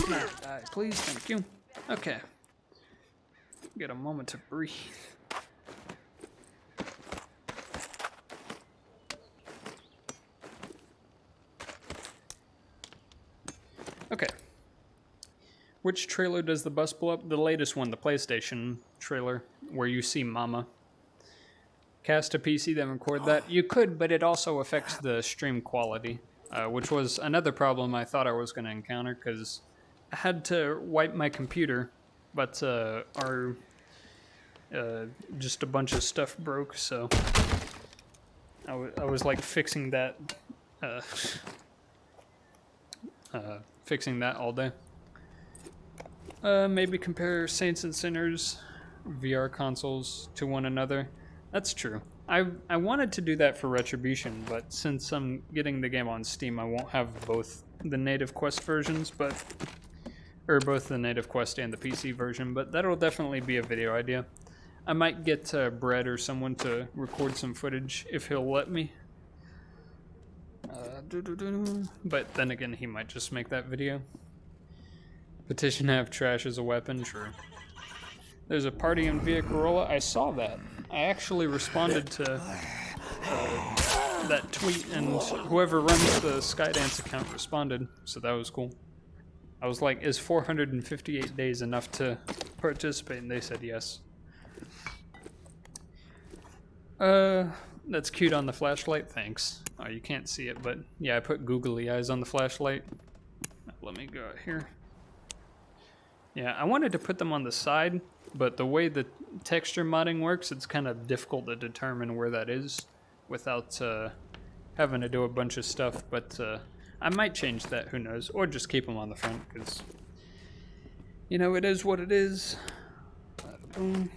Die, please, thank you. Okay. Get a moment to breathe. Which trailer does the bus blow up? The latest one, the PlayStation trailer, where you see Mama. Cast a PC, then record that. You could, but it also affects the stream quality, which was another problem I thought I was going to encounter, because I had to wipe my computer, but just a bunch of stuff broke, so I was like fixing that all day. Maybe compare Saints and Sinners VR consoles to one another. That's true. I wanted to do that for Retribution, but since I'm getting the game on Steam, I won't have both the native Quest versions, or both the native Quest and the PC version, but that'll definitely be a video idea. I might get Brett or someone to record some footage if he'll let me. But then again, he might just make that video. Petition to have trash as a weapon, true. There's a party in Via Corolla. I saw that. I actually responded to that tweet, and whoever runs the Skydance account responded, so that was cool. I was like, is 458 days enough to participate? And they said yes. That's cute on the flashlight, thanks. Oh, you can't see it, but yeah, I put googly eyes on the flashlight. Let me go out here. Yeah, I wanted to put them on the side, but the way the texture modding works, it's kind of difficult to determine where that is without having to do a bunch of stuff, but I might change that, who knows, or just keep them on the front, because, you know, it is what it is. Boom.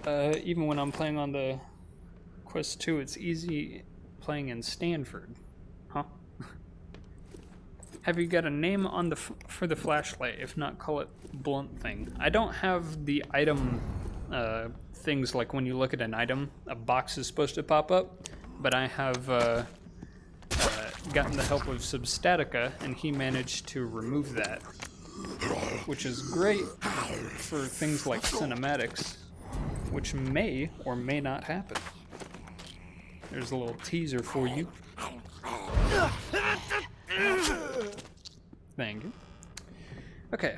Even when I'm playing on the Quest 2, it's easy playing in Stanford. Huh? Have you got a name on for the flashlight? If not, call it blunt thing. I don't have the item things, like when you look at an item, a box is supposed to pop up, but I have gotten the help of Substatica, and he managed to remove that, which is great for things like cinematics, which may or may not happen. There's a little teaser for you. Thank you. Okay.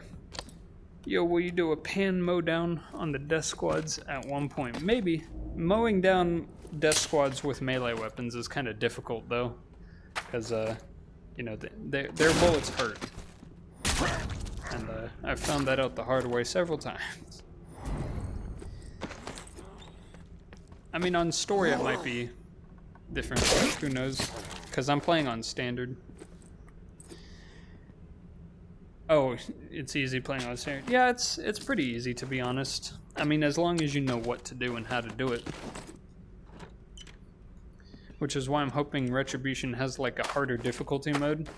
Yo, will you do a pan mow down on the death squads at one point? Maybe. Mowing down death squads with melee weapons is kind of difficult, though. Because, you know, their bullets hurt. And I've found that out the hard way several times. I mean, on story it might be different, but who knows? Because I'm playing on standard. Oh, it's easy playing on standard. Yeah, it's pretty easy, to be honest. I mean, as long as you know what to do and how to do it. Which is why I'm hoping Retribution has like a harder difficulty mode.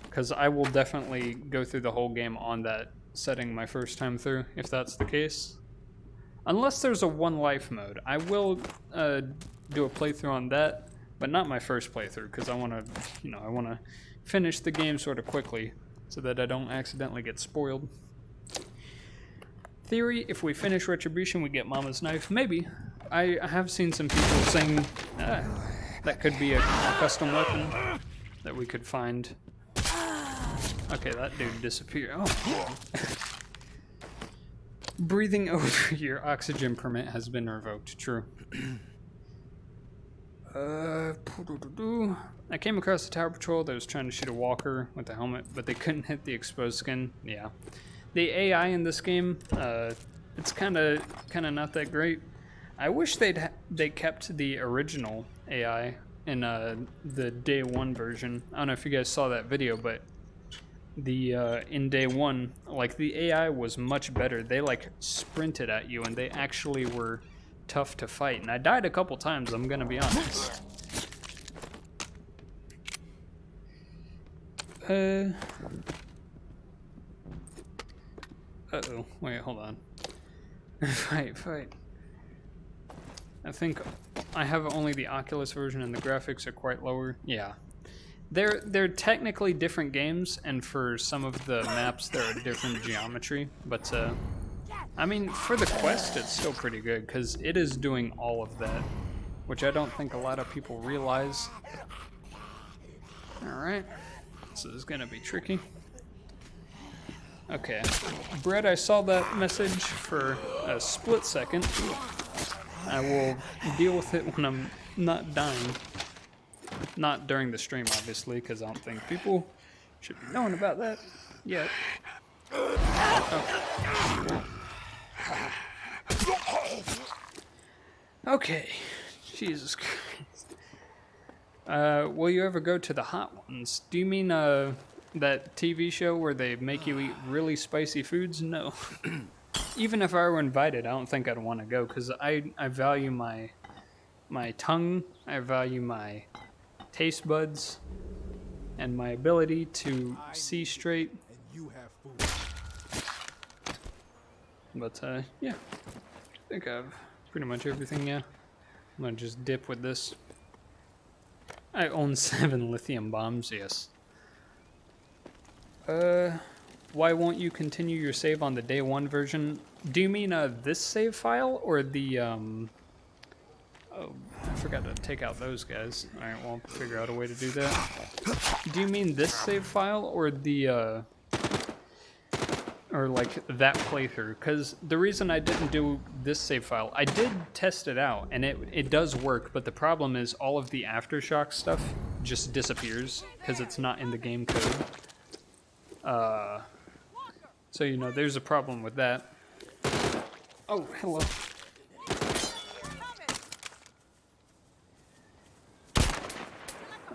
Because I will definitely go through the whole game on that setting my first time through, if that's the case. Unless there's a one life mode. I will do a playthrough on that, but not my first playthrough, because I want to, you know, I want to finish the game sort of quickly, so that I don't accidentally get spoiled. Theory, if we finish Retribution, we get Mama's knife. Maybe. I have seen some people saying that could be a custom weapon that we could find. Okay, that dude disappeared. Oh. Breathing over your oxygen permit has been revoked. True. I came across the Tower Patrol that was trying to shoot a walker with a helmet, but they couldn't hit the exposed skin. Yeah. The AI in this game, it's kind of not that great. I wish they kept the original AI in the day one version. I don't know if you guys saw that video, but the in day one, like, the AI was much better. They like sprinted at you, and they actually were tough to fight. And I died a couple times, I'm gonna be honest. Uh-oh, wait, hold on. Fight. I think I have only the Oculus version and the graphics are quite lower. Yeah. They're technically different games, and for some of the maps there are different geometry, but I mean, for the Quest it's still pretty good, because it is doing all of that, which I don't think a lot of people realize. Alright. This is gonna be tricky. Okay, Brett, I saw that message for a split second. I will deal with it when I'm not dying. Not during the stream, obviously, because I don't think people should be knowing about that yet. Oh. Okay, Jesus Christ. Will you ever go to the Hot Ones? Do you mean that TV show where they make you eat really spicy foods? No. Even if I were invited, I don't think I'd want to go because I value my tongue, I value my taste buds, and my ability to see straight. And you have food. But yeah, I think I've pretty much everything. Yeah, I'm gonna just dip with this. I own 7 lithium bombs. Yes. Why won't you continue your save on the day 1 version? Do you mean this save file or the Oh, I forgot to take out those guys. All right, well, I'll figure out a way to do that. Do you mean this save file or the or like that playthrough? Because the reason I didn't do this save file, I did test it out and it does work, but the problem is all of the Aftershock stuff just disappears because it's not in the game code. So you know, there's a problem with that. Oh, hello.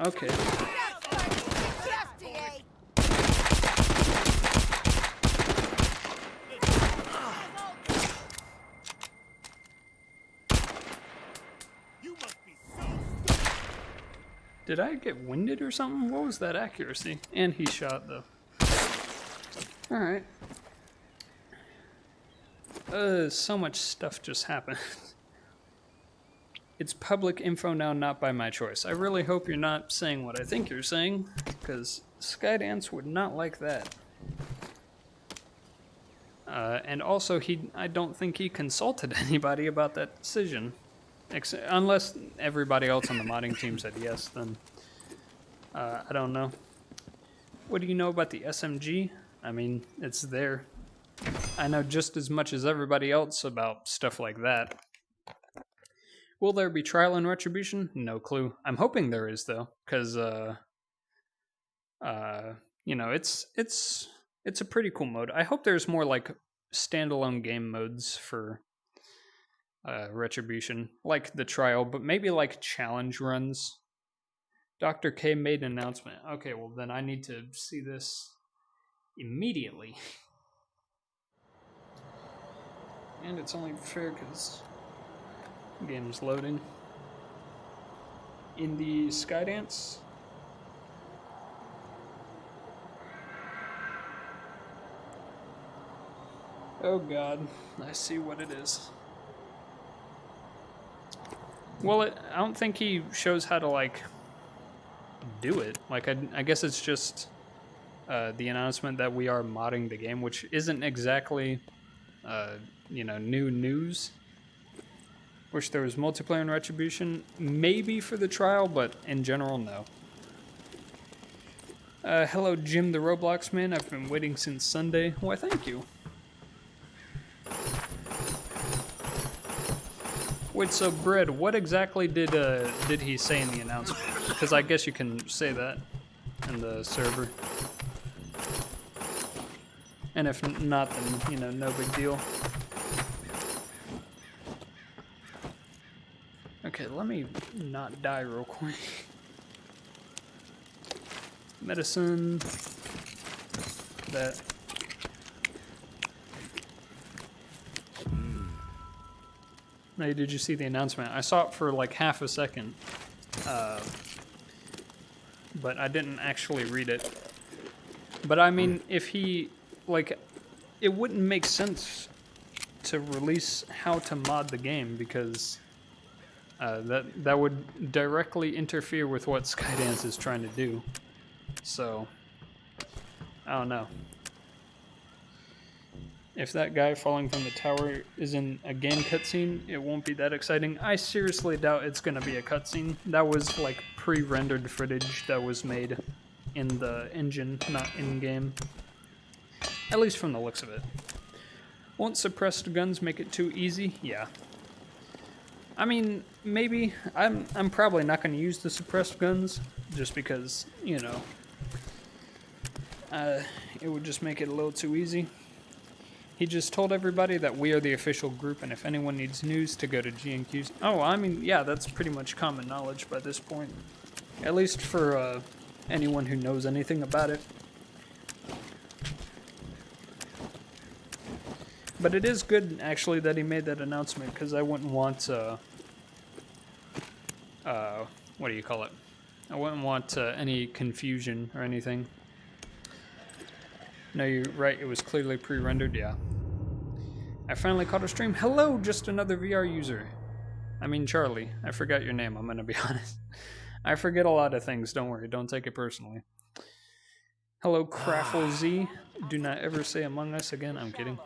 Okay. Did I get winded or something? What was that accuracy? And he shot though. Alright. So much stuff just happened. It's public info now, not by my choice. I really hope you're not saying what I think you're saying, because Skydance would not like that. And also, I don't think he consulted anybody about that decision. Unless everybody else on the modding team said yes, then I don't know. What do you know about the SMG? I mean, it's there. I know just as much as everybody else about stuff like that. Will there be trial and retribution? No clue. I'm hoping there is though, because you know, it's a pretty cool mode. I hope there's more like standalone game modes for retribution, like the trial, but maybe like challenge runs. Dr. K made an announcement. Okay, well then I need to see this immediately. And it's only fair because the game's loading. In the Skydance. Oh god, I see what it is. Well, I don't think he shows how to, like, do it. Like, I guess it's just the announcement that we are modding the game, which isn't exactly, you know, new news. Wish there was multiplayer and retribution, maybe for the trial, but in general, no. Hello, Jim the Roblox man. I've been waiting since Sunday. Why, thank you. Wait, so Bread, what exactly did he say in the announcement? Because I guess you can say that in the server. And if not, then, you know, no big deal. Okay, let me not die real quick. Medicine. That. Hey, did you see the announcement? I saw it for like half a second. But I didn't actually read it. But I mean, if he, like, it wouldn't make sense to release how to mod the game because that would directly interfere with what Skydance is trying to do. So, I don't know. If that guy falling from the tower is in a game cutscene, it won't be that exciting. I seriously doubt it's going to be a cutscene. That was like pre-rendered footage that was made in the engine, not in-game. At least from the looks of it. Won't suppressed guns make it too easy? Yeah. I mean, maybe. I'm probably not going to use the suppressed guns, just because, you know, it would just make it a little too easy. He just told everybody that we are the official group, and if anyone needs news, to go to GNQ's. Oh, I mean, yeah, that's pretty much common knowledge by this point. At least for anyone who knows anything about it. But it is good, actually, that he made that announcement, because I wouldn't want, what do you call it? I wouldn't want any confusion or anything. No, you're right, it was clearly pre-rendered, yeah. I finally caught a stream. Hello, just another VR user. I mean, Charlie. I forgot your name, I'm gonna be honest. I forget a lot of things, don't worry, don't take it personally. Hello, Craffle Z. Do not ever say Among Us again, I'm kidding.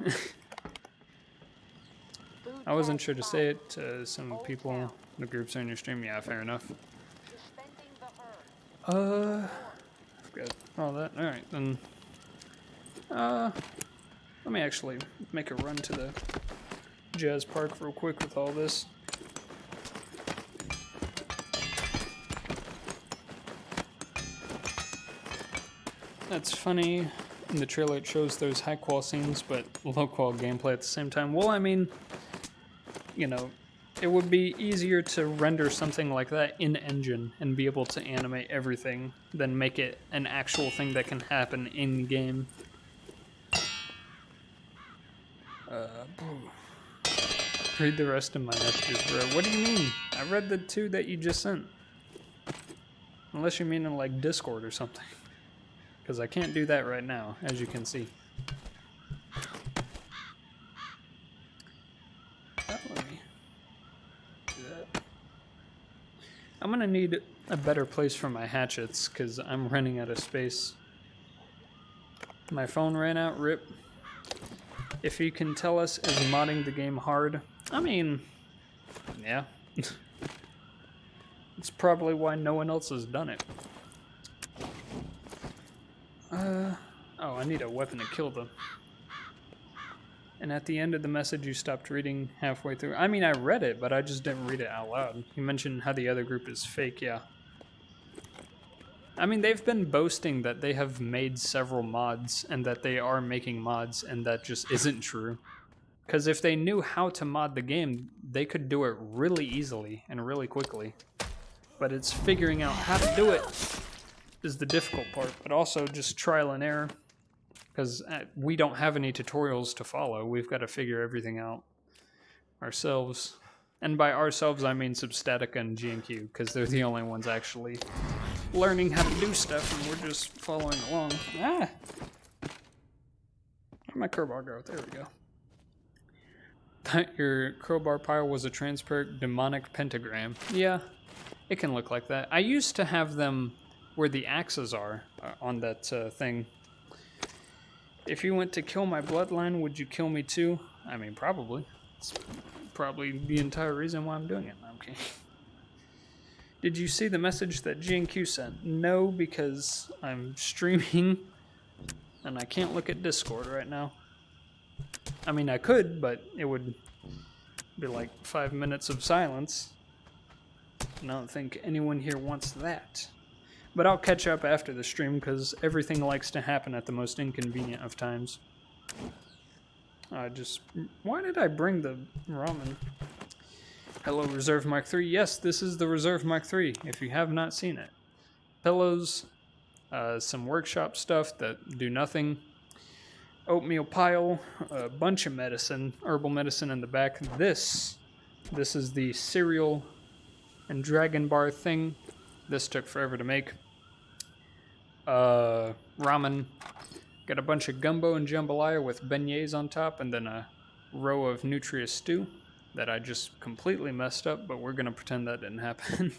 I wasn't sure to say it to some people. The groups are in your stream. Yeah, fair enough. I forgot all that. Alright, then. Let me actually make a run to the Jazz Park real quick with all this. That's funny. In the trailer it shows those high-qual scenes, but low-qual gameplay at the same time. Well, I mean, you know, it would be easier to render something like that in engine and be able to animate everything than make it an actual thing that can happen in-game. Read the rest of my messages, bro. What do you mean? I read the 2 that you just sent. Unless you mean in, like, Discord or something. Because I can't do that right now, as you can see. Let me do that. I'm gonna need a better place for my hatchets, because I'm running out of space. My phone ran out, rip. If you can tell us, is modding the game hard? I mean, yeah. It's probably why no one else has done it. Oh, I need a weapon to kill them. And at the end of the message you stopped reading halfway through. I mean, I read it, but I just didn't read it out loud. You mentioned how the other group is fake, yeah. I mean, they've been boasting that they have made several mods and that they are making mods, and that just isn't true. Because if they knew how to mod the game, they could do it really easily and really quickly. But it's figuring out how to do it is the difficult part, but also just trial and error. Because we don't have any tutorials to follow. We've got to figure everything out ourselves. And by ourselves, I mean Substatica and GNQ, because they're the only ones actually learning how to do stuff, and we're just following along. Ah! Where'd my crowbar go? There we go. Thought your crowbar pile was a transparent demonic pentagram. Yeah, it can look like that. I used to have them where the axes are on that thing. If you went to kill my bloodline, would you kill me too? I mean, probably. It's probably the entire reason why I'm doing it. Okay. Did you see the message that GNQ sent? No, because I'm streaming and I can't look at Discord right now. I mean, I could, but it would be like 5 minutes of silence. And I don't think anyone here wants that. But I'll catch up after the stream, because everything likes to happen at the most inconvenient of times. Why did I bring the ramen? Hello, Reserve Mark III. Yes, this is the Reserve Mark III, if you have not seen it. Pillows, some workshop stuff that do nothing. Oatmeal pile, a bunch of medicine, herbal medicine in the back. This is the cereal and dragon bar thing. This took forever to make. Ramen. Got a bunch of gumbo and jambalaya with beignets on top, and then a row of Nutria stew that I just completely messed up, but we're gonna pretend that didn't happen.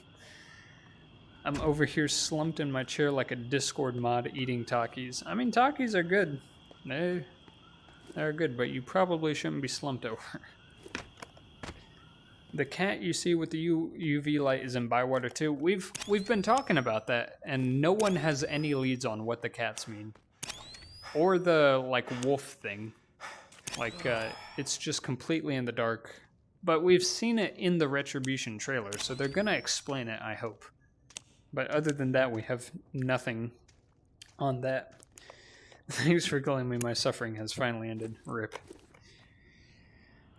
I'm over here slumped in my chair like a Discord mod eating Takis. I mean, Takis are good. They're good, but you probably shouldn't be slumped over. The cat you see with the UV light is in Bywater 2. We've been talking about that, and no one has any leads on what the cats mean. Or the, like, wolf thing. Like, it's just completely in the dark. But we've seen it in the Retribution trailer, so they're gonna explain it, I hope. But other than that, we have nothing on that. Thanks for calling me. My suffering has finally ended. RIP.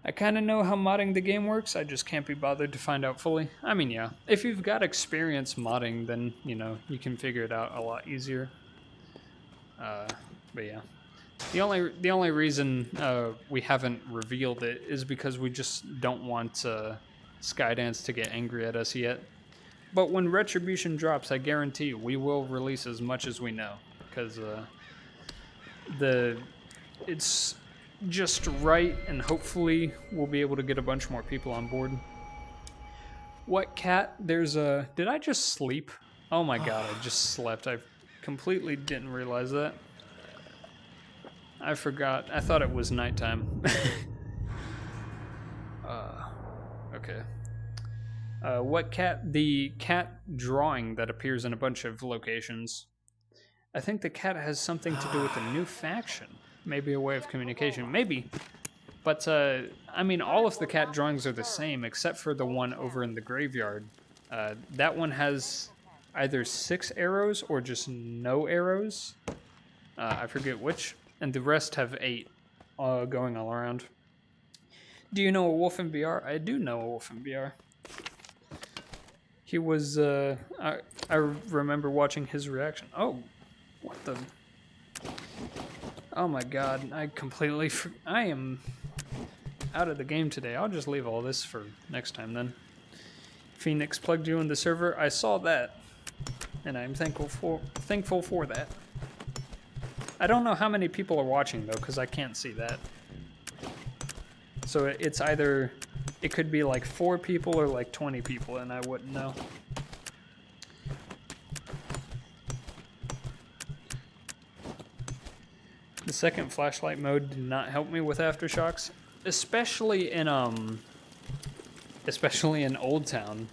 I kind of know how modding the game works, I just can't be bothered to find out fully. I mean, yeah, if you've got experience modding, then, you know, you can figure it out a lot easier. But yeah. The only reason we haven't revealed it is because we just don't want Skydance to get angry at us yet. But when Retribution drops, I guarantee you, we will release as much as we know. Because it's just right, and hopefully we'll be able to get a bunch more people on board. What cat? There's a... Did I just sleep? Oh my god, I just slept. I completely didn't realize that. I forgot. I thought it was nighttime. Okay. What cat? The cat drawing that appears in a bunch of locations. I think the cat has something to do with the new faction. Maybe a way of communication. Maybe. But, I mean, all of the cat drawings are the same, except for the one over in the graveyard. That one has either 6 arrows or just no arrows. I forget which. And the rest have 8 going all around. Do you know a wolf in BR? I do know a wolf in BR. He was, I remember watching his reaction. Oh, what the... Oh my god, I completely... I am out of the game today. I'll just leave all this for next time then. Phoenix plugged you in the server. I saw that, and I'm thankful for that. I don't know how many people are watching, though, because I can't see that. So it's either... It could be like 4 people or like 20 people, and I wouldn't know. The second flashlight mode did not help me with Aftershocks, especially in Old Town.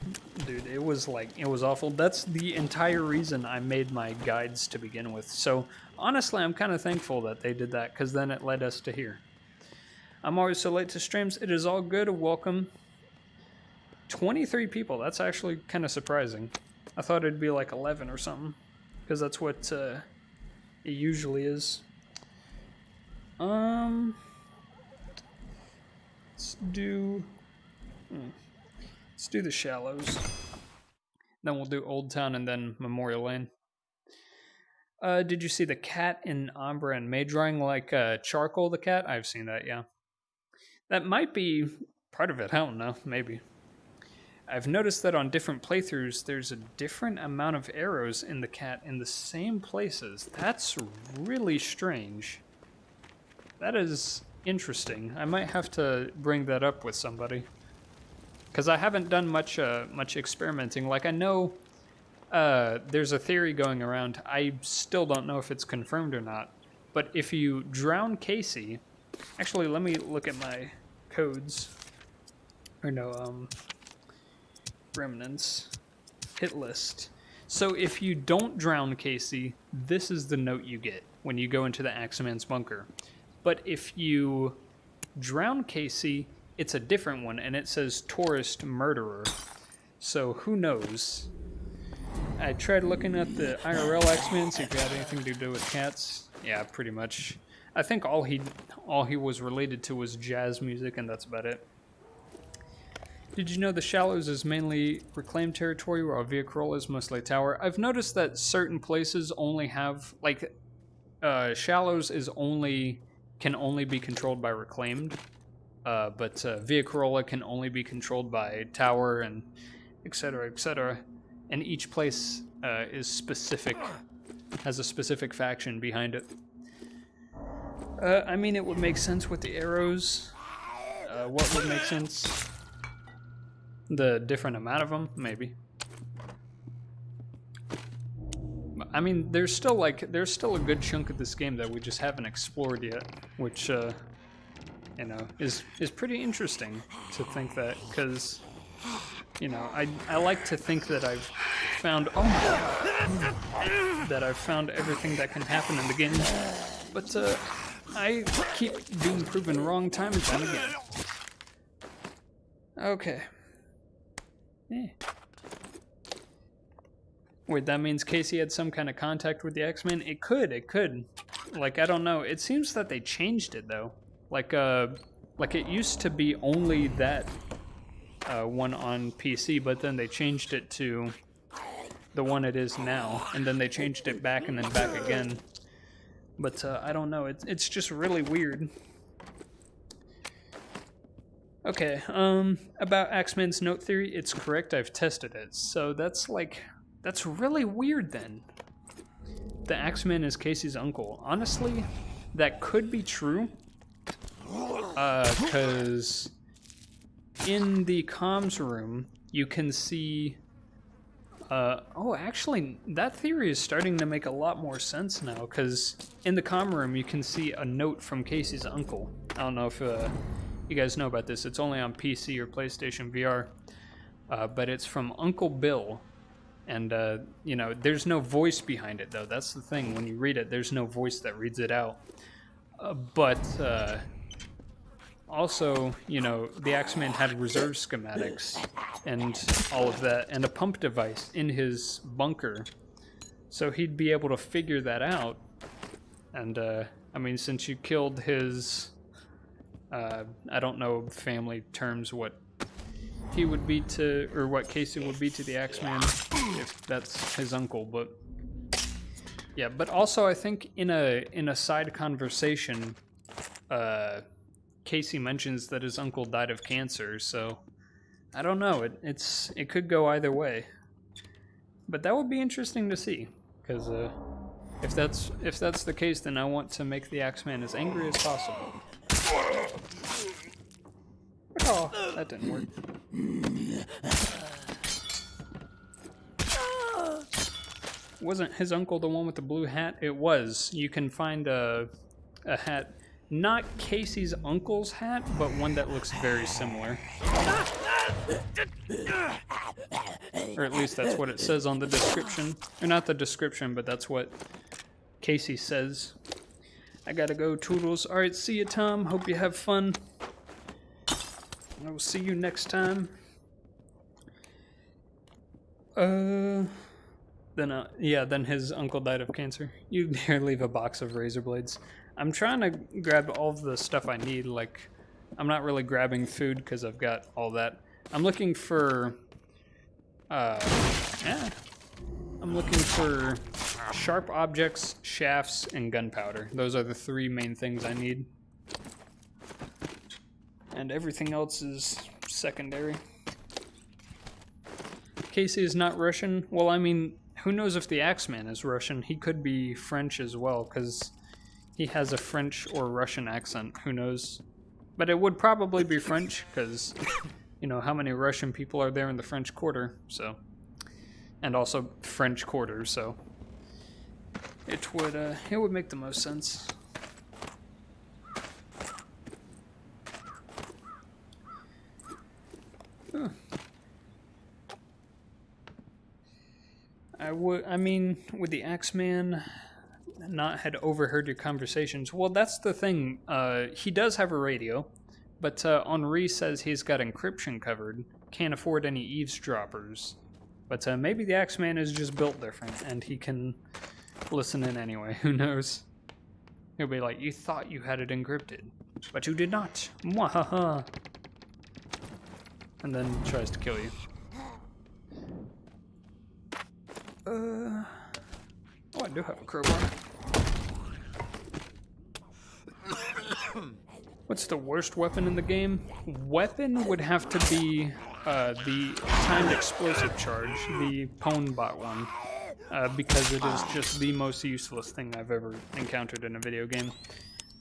Dude, it was awful. That's the entire reason I made my guides to begin with. So honestly, I'm kind of thankful that they did that, because then it led us to here. I'm always so late to streams. It is all good. Welcome. 23 people. That's actually kind of surprising. I thought it'd be like 11 or something, because that's what it usually is. Let's do the Shallows. Then we'll do Old Town and then Memorial Lane. Did you see the cat in Umbra and May drawing like Charcoal the cat? I've seen that, yeah. That might be part of it. I don't know. Maybe. I've noticed that on different playthroughs, there's a different amount of arrows in the cat in the same places. That's really strange. That is interesting. I might have to bring that up with somebody, because I haven't done much experimenting. Like, I know there's a theory going around. I still don't know if it's confirmed or not. But if you drown Casey, actually, let me look at my codes. Or no, remnants hit list. So if you don't drown Casey, this is the note you get when you go into the Axeman's bunker. But if you drown Casey, it's a different one, and it says Tourist Murderer. So who knows? I tried looking at the IRL X-Men, see if it had anything to do with cats. Yeah, pretty much. I think all he was related to was jazz music, and that's about it. Did you know the Shallows is mainly reclaimed territory, while Via Corolla is mostly tower? I've noticed that certain places only have, like, Shallows can only be controlled by reclaimed, but Via Corolla can only be controlled by tower and etc., etc. And each place is specific, has a specific faction behind it. I mean, it would make sense with the arrows. What would make sense? The different amount of them, maybe. I mean, there's still a good chunk of this game that we just haven't explored yet, which you know, is pretty interesting to think that, because You know, I like to think that I've found, oh my god, that I've found everything that can happen in the game, but I keep being proven wrong time and time again. Okay. Wait, that means Casey had some kind of contact with the X-Men? It could. Like, I don't know. It seems that they changed it, though. Like it used to be only that one on PC, but then they changed it to the one it is now, and then they changed it back and then back again. But I don't know. It's just really weird. Okay, about X-Men's note theory, it's correct. I've tested it. So that's really weird then. The X-Men is Casey's uncle. Honestly, that could be true. Because in the comms room, you can see... oh, actually, that theory is starting to make a lot more sense now, because in the comm room, you can see a note from Casey's uncle. I don't know if you guys know about this. It's only on PC or PlayStation VR, but it's from Uncle Bill. And, you know, there's no voice behind it, though. That's the thing. When you read it, there's no voice that reads it out. But also, you know, the X-Men had reserve schematics and all of that, and a pump device in his bunker. So he'd be able to figure that out. And, I mean, since you killed his, I don't know family terms, what he would be to, or what Casey would be to the X-Men, if that's his uncle, but yeah. But also, I think in a side conversation, Casey mentions that his uncle died of cancer, so I don't know. It could go either way, but that would be interesting to see, because if that's the case, then I want to make the X-Men as angry as possible. Oh, that didn't work. Wasn't his uncle the one with the blue hat? It was. You can find a hat, not Casey's uncle's hat, but one that looks very similar. Or at least that's what it says on the description. Or not the description, but that's what Casey says. I gotta go, Toodles. Alright, see you, Tom. Hope you have fun. I will see you next time. Then his uncle died of cancer. You dare leave a box of razor blades. I'm trying to grab all of the stuff I need. Like, I'm not really grabbing food because I've got all that. I'm looking for, I'm looking for sharp objects, shafts, and gunpowder. Those are the three main things I need. And everything else is secondary. Casey is not Russian. Well, I mean, who knows if the Axeman is Russian? He could be French as well, because he has a French or Russian accent. Who knows? But it would probably be French, because, you know, how many Russian people are there in the French Quarter, so. And also French Quarter, so. It would make the most sense. Huh. I mean, would the Axeman not had overheard your conversations? Well, that's the thing. He does have a radio, but Henri says he's got encryption covered. Can't afford any eavesdroppers. But maybe the Axeman is just built different, and he can listen in anyway. Who knows? He'll be like, you thought you had it encrypted, but you did not. Mwahaha. And then tries to kill you. Oh, I do have a crowbar. What's the worst weapon in the game? Weapon would have to be the timed explosive charge, the Pwnbot one, because it is just the most useless thing I've ever encountered in a video game.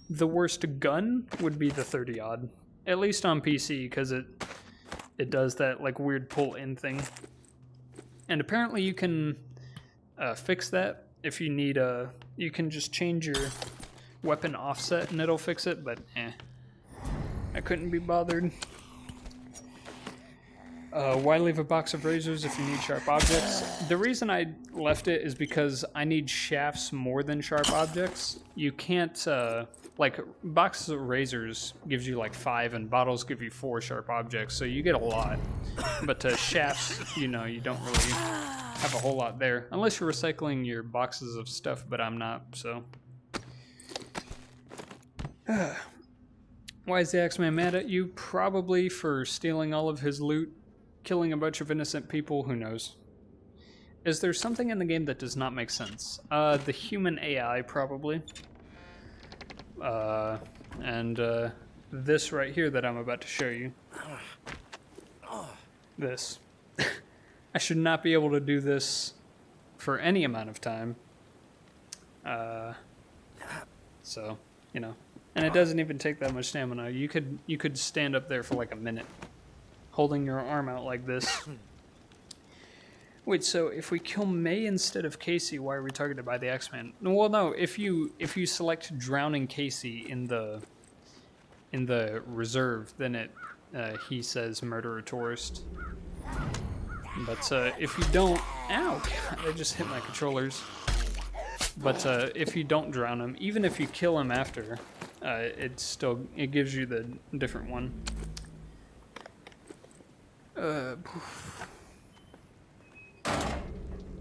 The worst gun would be the 30-aught, at least on PC, because it does that like weird pull-in thing. And apparently you can fix that if you need you can just change your weapon offset and it'll fix it, but I couldn't be bothered. Why leave a box of razors if you need sharp objects? The reason I left it is because I need shafts more than sharp objects. You can't, like, boxes of razors gives you like 5 and bottles give you 4 sharp objects, so you get a lot. But shafts, you know, you don't really have a whole lot there. Unless you're recycling your boxes of stuff, but I'm not, so. Why is the Axeman mad at you? Probably for stealing all of his loot. Killing a bunch of innocent people, who knows? Is there something in the game that does not make sense? The human AI, probably. And this right here that I'm about to show you. This. I should not be able to do this for any amount of time. So, you know. And it doesn't even take that much stamina. You could stand up there for like a minute, holding your arm out like this. Wait, so if we kill May instead of Casey, why are we targeted by the X-Men? Well, no. If you select drowning Casey in the reserve, then he says murder a tourist. But if you don't, ow! I just hit my controllers. But if you don't drown him, even if you kill him after, it gives you the different one.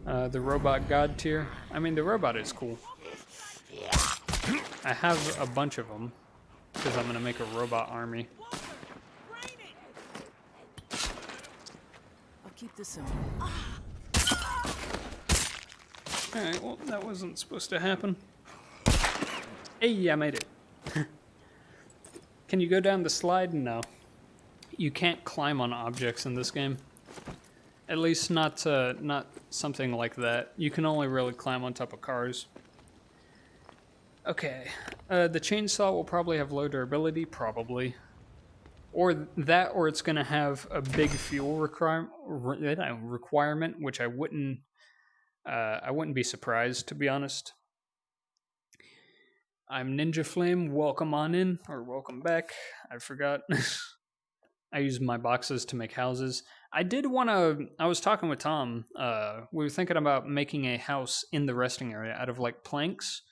The robot god tier. I mean, the robot is cool. I have a bunch of them because I'm gonna make a robot army. I'll keep this in. Alright, well, that wasn't supposed to happen. Hey, I made it. Can you go down the slide? No. You can't climb on objects in this game. At least not something like that. You can only really climb on top of cars. Okay. The chainsaw will probably have low durability, probably. Or that, or it's going to have a big fuel requirement, which I wouldn't be surprised, to be honest. I'm Ninja Flame. Welcome on in, or welcome back. I forgot. I use my boxes to make houses. I was talking with Tom. We were thinking about making a house in the resting area out of like planks.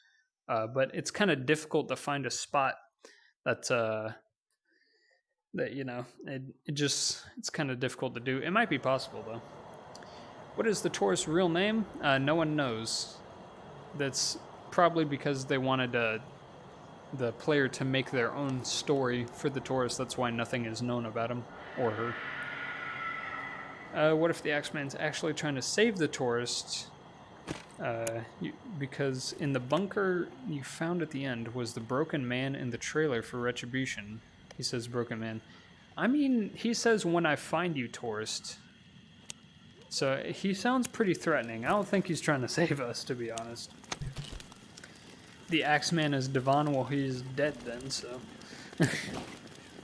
But it's kind of difficult to find a spot that you know, it's kind of difficult to do. It might be possible though. What is the tourist's real name? No one knows. That's probably because they wanted the player to make their own story for the tourist. That's why nothing is known about him or her. What if the Axeman's actually trying to save the tourist? Because in the bunker you found at the end was the broken man in the trailer for Retribution. He says broken man. I mean, he says when I find you, tourist. So he sounds pretty threatening. I don't think he's trying to save us, to be honest. The Axeman is Devon, well, he's dead then, so.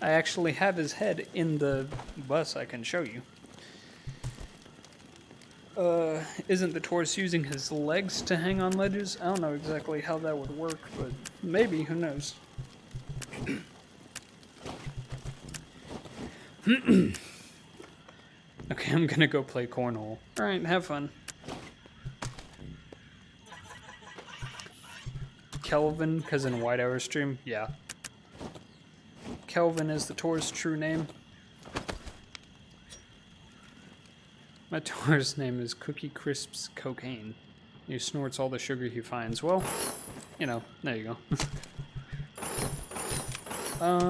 I actually have his head in the bus I can show you. Isn't the tourist using his legs to hang on ledges? I don't know exactly how that would work, but maybe, who knows. Okay, I'm gonna go play cornhole. Alright, have fun. Kelvin, because in White Hour stream, yeah. Kelvin is the tourist's true name. My tourist's name is Cookie Crisps Cocaine. He snorts all the sugar he finds. Well, you know, there you go. Let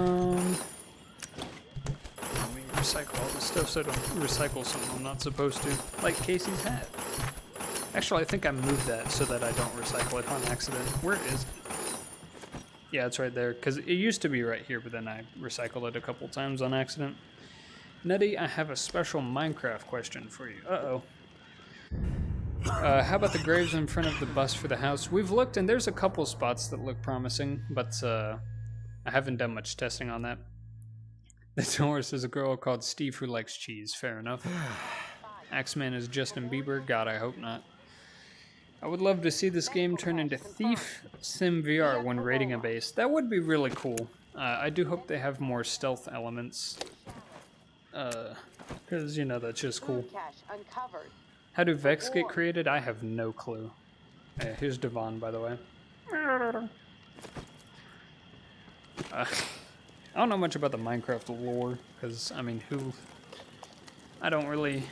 me recycle all this stuff so I don't recycle something I'm not supposed to. Like Casey's hat. Actually, I think I moved that so that I don't recycle it on accident. Where is it? Yeah, it's right there, because it used to be right here, but then I recycled it a couple times on accident. Nutty, I have a special Minecraft question for you. Uh-oh. How about the graves in front of the bus for the house? We've looked, and there's a couple spots that look promising, but I haven't done much testing on that. The tourist is a girl called Steve who likes cheese. Fair enough. Axeman is Justin Bieber. God, I hope not. I would love to see this game turn into Thief Sim VR when raiding a base. That would be really cool. I do hope they have more stealth elements. Because, you know, that's just cool. Food cache uncovered. How do Vex get created? I have no clue. Here's Devon, by the way. I don't know much about the Minecraft lore, because, I mean, I don't really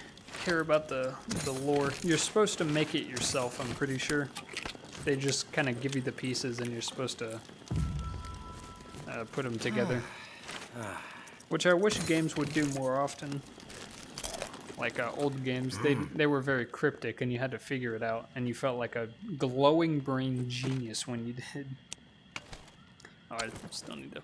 care about the lore. You're supposed to make it yourself, I'm pretty sure. They just kind of give you the pieces, and you're supposed to put them together. Which I wish games would do more often. Like old games, they were very cryptic, and you had to figure it out, and you felt like a glowing brain genius when you did. Oh, I still need to.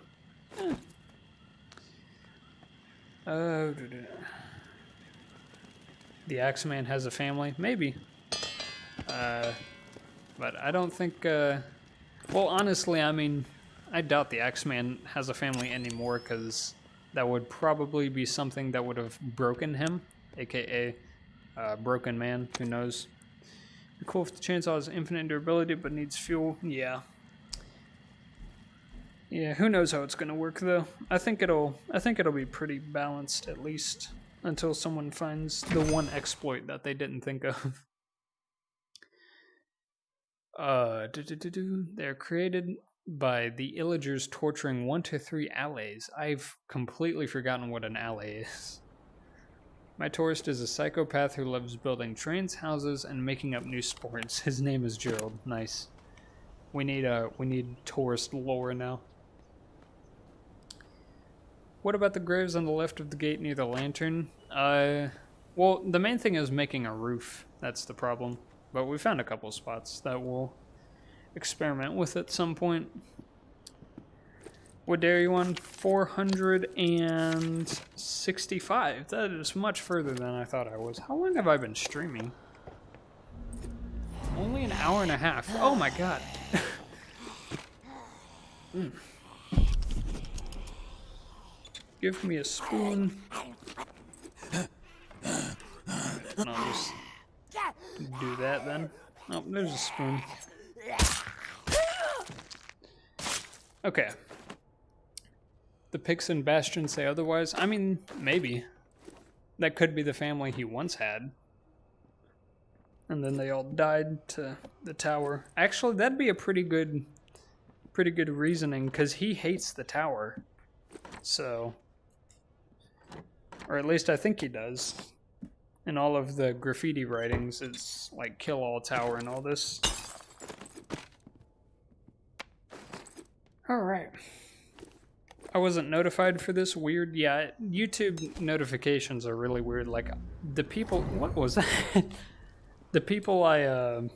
The Axeman has a family, maybe. But I don't think. Well, honestly, I mean, I doubt the Axeman has a family anymore, because that would probably be something that would have broken him. AKA Broken Man, who knows. Cool if the chainsaw has infinite durability but needs fuel. Yeah. Yeah, who knows how it's gonna work though. I think it'll be pretty balanced at least until someone finds the one exploit that they didn't think of. They're created by the Illagers torturing 1 to 3 allays. I've completely forgotten what an allay is. My tourist is a psychopath who loves building trains, houses, and making up new sports. His name is Gerald. Nice. We need tourist lore now. What about the graves on the left of the gate near the lantern? Well, the main thing is making a roof. That's the problem. But we found a couple spots that we'll experiment with at some point. What day are you on? 465. That is much further than I thought I was. How long have I been streaming? Only an hour and a half. Oh my god. Give me a spoon. And I'll just do that then. Oh, there's a spoon. Okay. The Pix and Bastion say otherwise. I mean, maybe. That could be the family he once had. And then they all died to the tower. Actually, that'd be a pretty good reasoning, because he hates the tower. So, or at least I think he does. In all of the graffiti writings, it's like kill all tower and all this. Alright. I wasn't notified for this. Weird. Yeah, YouTube notifications are really weird. Like, the people... What was that? The people I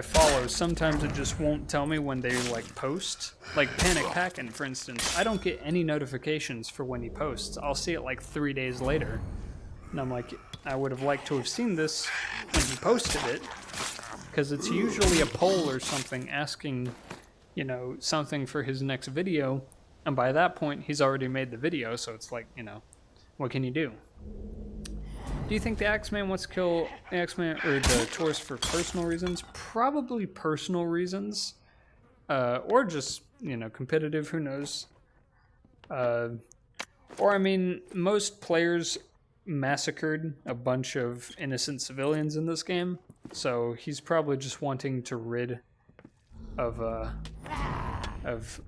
follow, sometimes it just won't tell me when they, like, post. Like, Panic Packin', for instance. I don't get any notifications for when he posts. I'll see it, like, 3 days later. And I'm like, I would have liked to have seen this when he posted it. Because it's usually a poll or something asking, you know, something for his next video. And by that point, he's already made the video, so it's like, you know, what can you do? Do you think the Axeman wants to kill the Axeman or the tourist for personal reasons? Probably personal reasons. Or just, you know, competitive, who knows? Or, I mean, most players massacred a bunch of innocent civilians in this game, so he's probably just wanting to rid of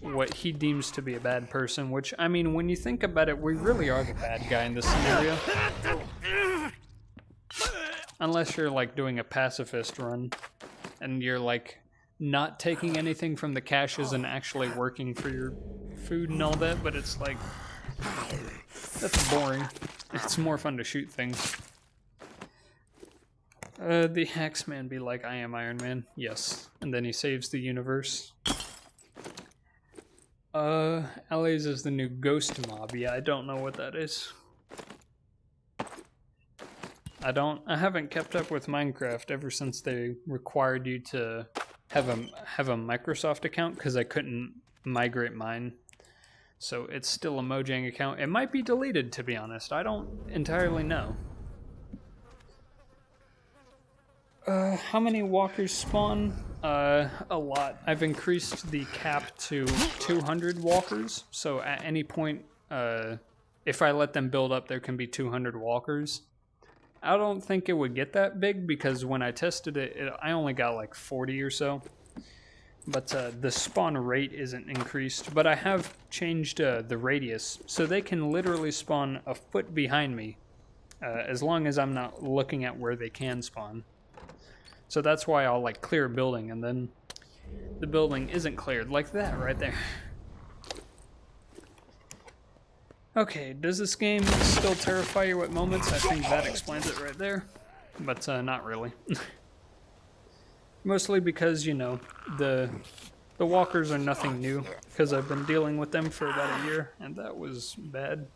what he deems to be a bad person, which, I mean, when you think about it, we really are the bad guy in this scenario. Unless you're, like, doing a pacifist run, and you're, like, not taking anything from the caches and actually working for your food and all that, but it's, like, that's boring. It's more fun to shoot things. The Axeman be like, I am Iron Man. Yes. And then he saves the universe. Allays is the new ghost mob. Yeah, I don't know what that is. I haven't kept up with Minecraft ever since they required you to have a Microsoft account, because I couldn't migrate mine. So it's still a Mojang account. It might be deleted, to be honest. I don't entirely know. How many walkers spawn? A lot. I've increased the cap to 200 walkers, so at any point if I let them build up, there can be 200 walkers. I don't think it would get that big because when I tested it, I only got like 40 or so. But the spawn rate isn't increased. But I have changed the radius, so they can literally spawn a foot behind me, as long as I'm not looking at where they can spawn. So that's why I'll like clear a building, and then the building isn't cleared, like that right there. Okay, does this game still terrify you at moments? I think that explains it right there, but not really. Mostly because, you know, the walkers are nothing new, because I've been dealing with them for about a year, and that was bad.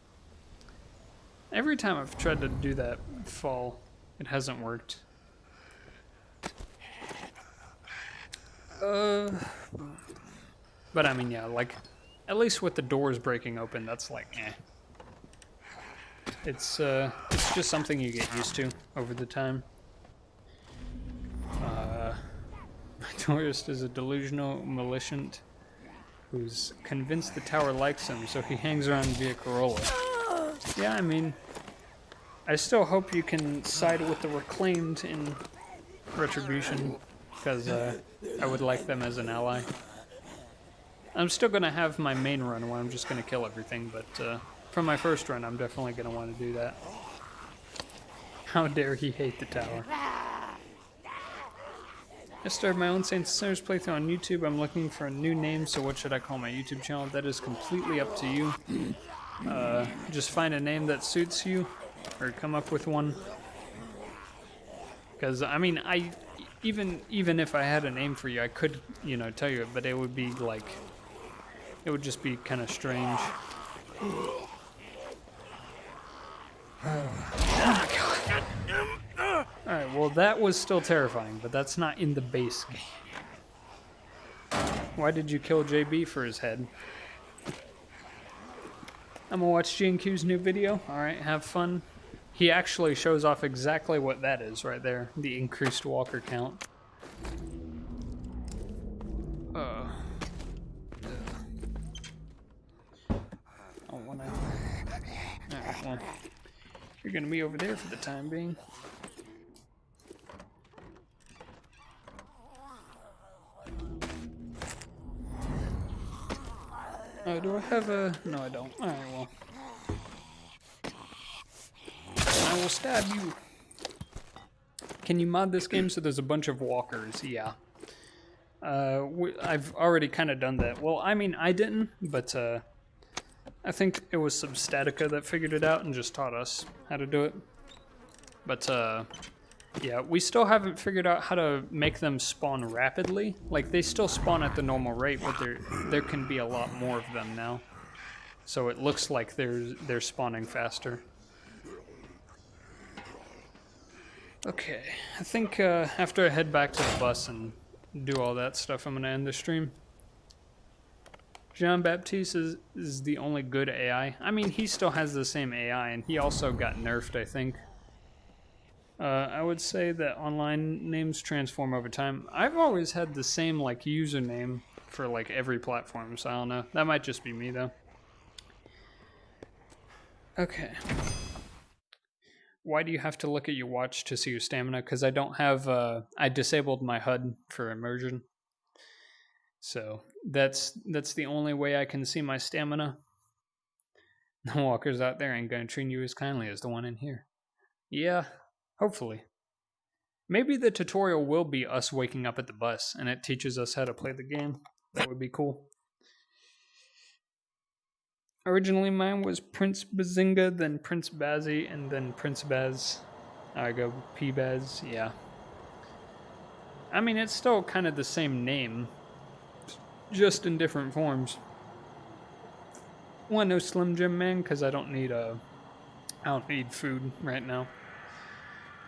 Every time I've tried to do that fall, it hasn't worked. But I mean, yeah, like, at least with the doors breaking open, that's like, eh. It's just something you get used to over the time. My tourist is a delusional maliciant who's convinced the tower likes him, so he hangs around via Corolla. Yeah, I mean, I still hope you can side with the Reclaimed in Retribution, because I would like them as an ally. I'm still going to have my main run where I'm just going to kill everything, but for my first run, I'm definitely going to want to do that. How dare he hate the tower. I started my own Saints and Sinners playthrough on YouTube. I'm looking for a new name, so what should I call my YouTube channel? That is completely up to you. Just find a name that suits you, or come up with one. Because, I mean, even if I had a name for you, I could, you know, tell you it, but it would be like, it would just be kind of strange. Alright, well that was still terrifying, but that's not in the base game. Why did you kill JB for his head? I'm gonna watch GNQ's new video. Alright, have fun. He actually shows off exactly what that is right there. The increased walker count. Alright, well, you're gonna be over there for the time being. Do I have a... No, I don't. Alright, well. I will stab you. Can you mod this game so there's a bunch of walkers? Yeah. I've already kind of done that. Well, I mean, I didn't, but I think it was Substatica that figured it out and just taught us how to do it. But yeah, we still haven't figured out how to make them spawn rapidly. Like, they still spawn at the normal rate, but there can be a lot more of them now. So it looks like they're spawning faster. Okay, I think after I head back to the bus and do all that stuff, I'm going to end the stream. Jean-Baptiste is the only good AI. I mean, he still has the same AI, and he also got nerfed, I think. I would say that online names transform over time. I've always had the same, like, username for, like, every platform, so I don't know. That might just be me, though. Okay. Why do you have to look at your watch to see your stamina? Because I don't have, I disabled my HUD for immersion. So, that's the only way I can see my stamina. The walkers out there ain't gonna treat you as kindly as the one in here. Yeah. Hopefully. Maybe the tutorial will be us waking up at the bus, and it teaches us how to play the game. That would be cool. Originally mine was Prince Bazinga, then Prince Bazzy, and then Prince Baz. I go P-Baz, yeah. I mean, it's still kind of the same name, just in different forms. Well, no Slim Jim Man, because I don't need food right now.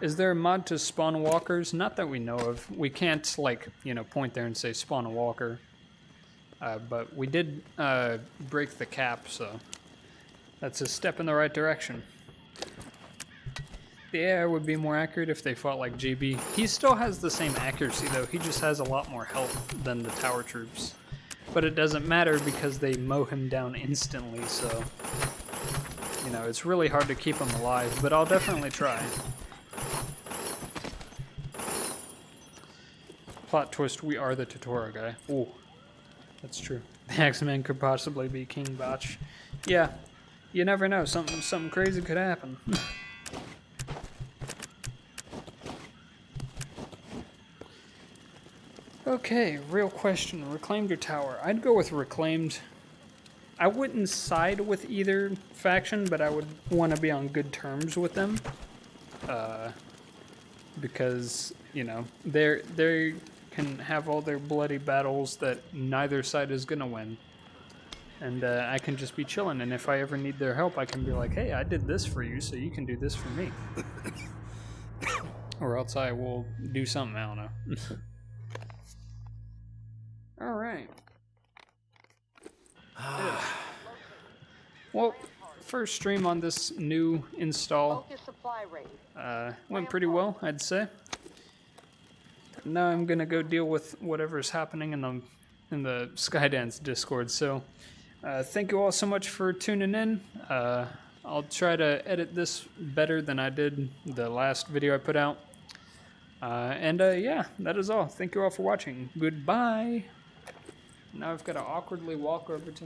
Is there a mod to spawn walkers? Not that we know of. We can't, like, you know, point there and say spawn a walker. But we did break the cap, so that's a step in the right direction. The AI would be more accurate if they fought like JB. He still has the same accuracy, though. He just has a lot more health than the tower troops. But it doesn't matter because they mow him down instantly, so... You You know, it's really hard to keep them alive, but I'll definitely try. Plot twist, we are the Tutora guy. Ooh, that's true. The X-Men could possibly be King Botch. Yeah, you never know. Something crazy could happen. Okay, real question. Reclaimed or Tower? I'd go with Reclaimed. I wouldn't side with either faction, but I would want to be on good terms with them. Because, you know, they can have all their bloody battles that neither side is going to win. And I can just be chilling, and if I ever need their help, I can be like, hey, I did this for you, so you can do this for me. Or else I will do something, I don't know. Alright. Well, first stream on this new install went pretty well, I'd say. Now I'm gonna go deal with whatever's happening in the Skydance Discord. So thank you all so much for tuning in. I'll try to edit this better than I did the last video I put out. Yeah, that is all. Thank you all for watching. Goodbye. Now I've got to awkwardly walk over to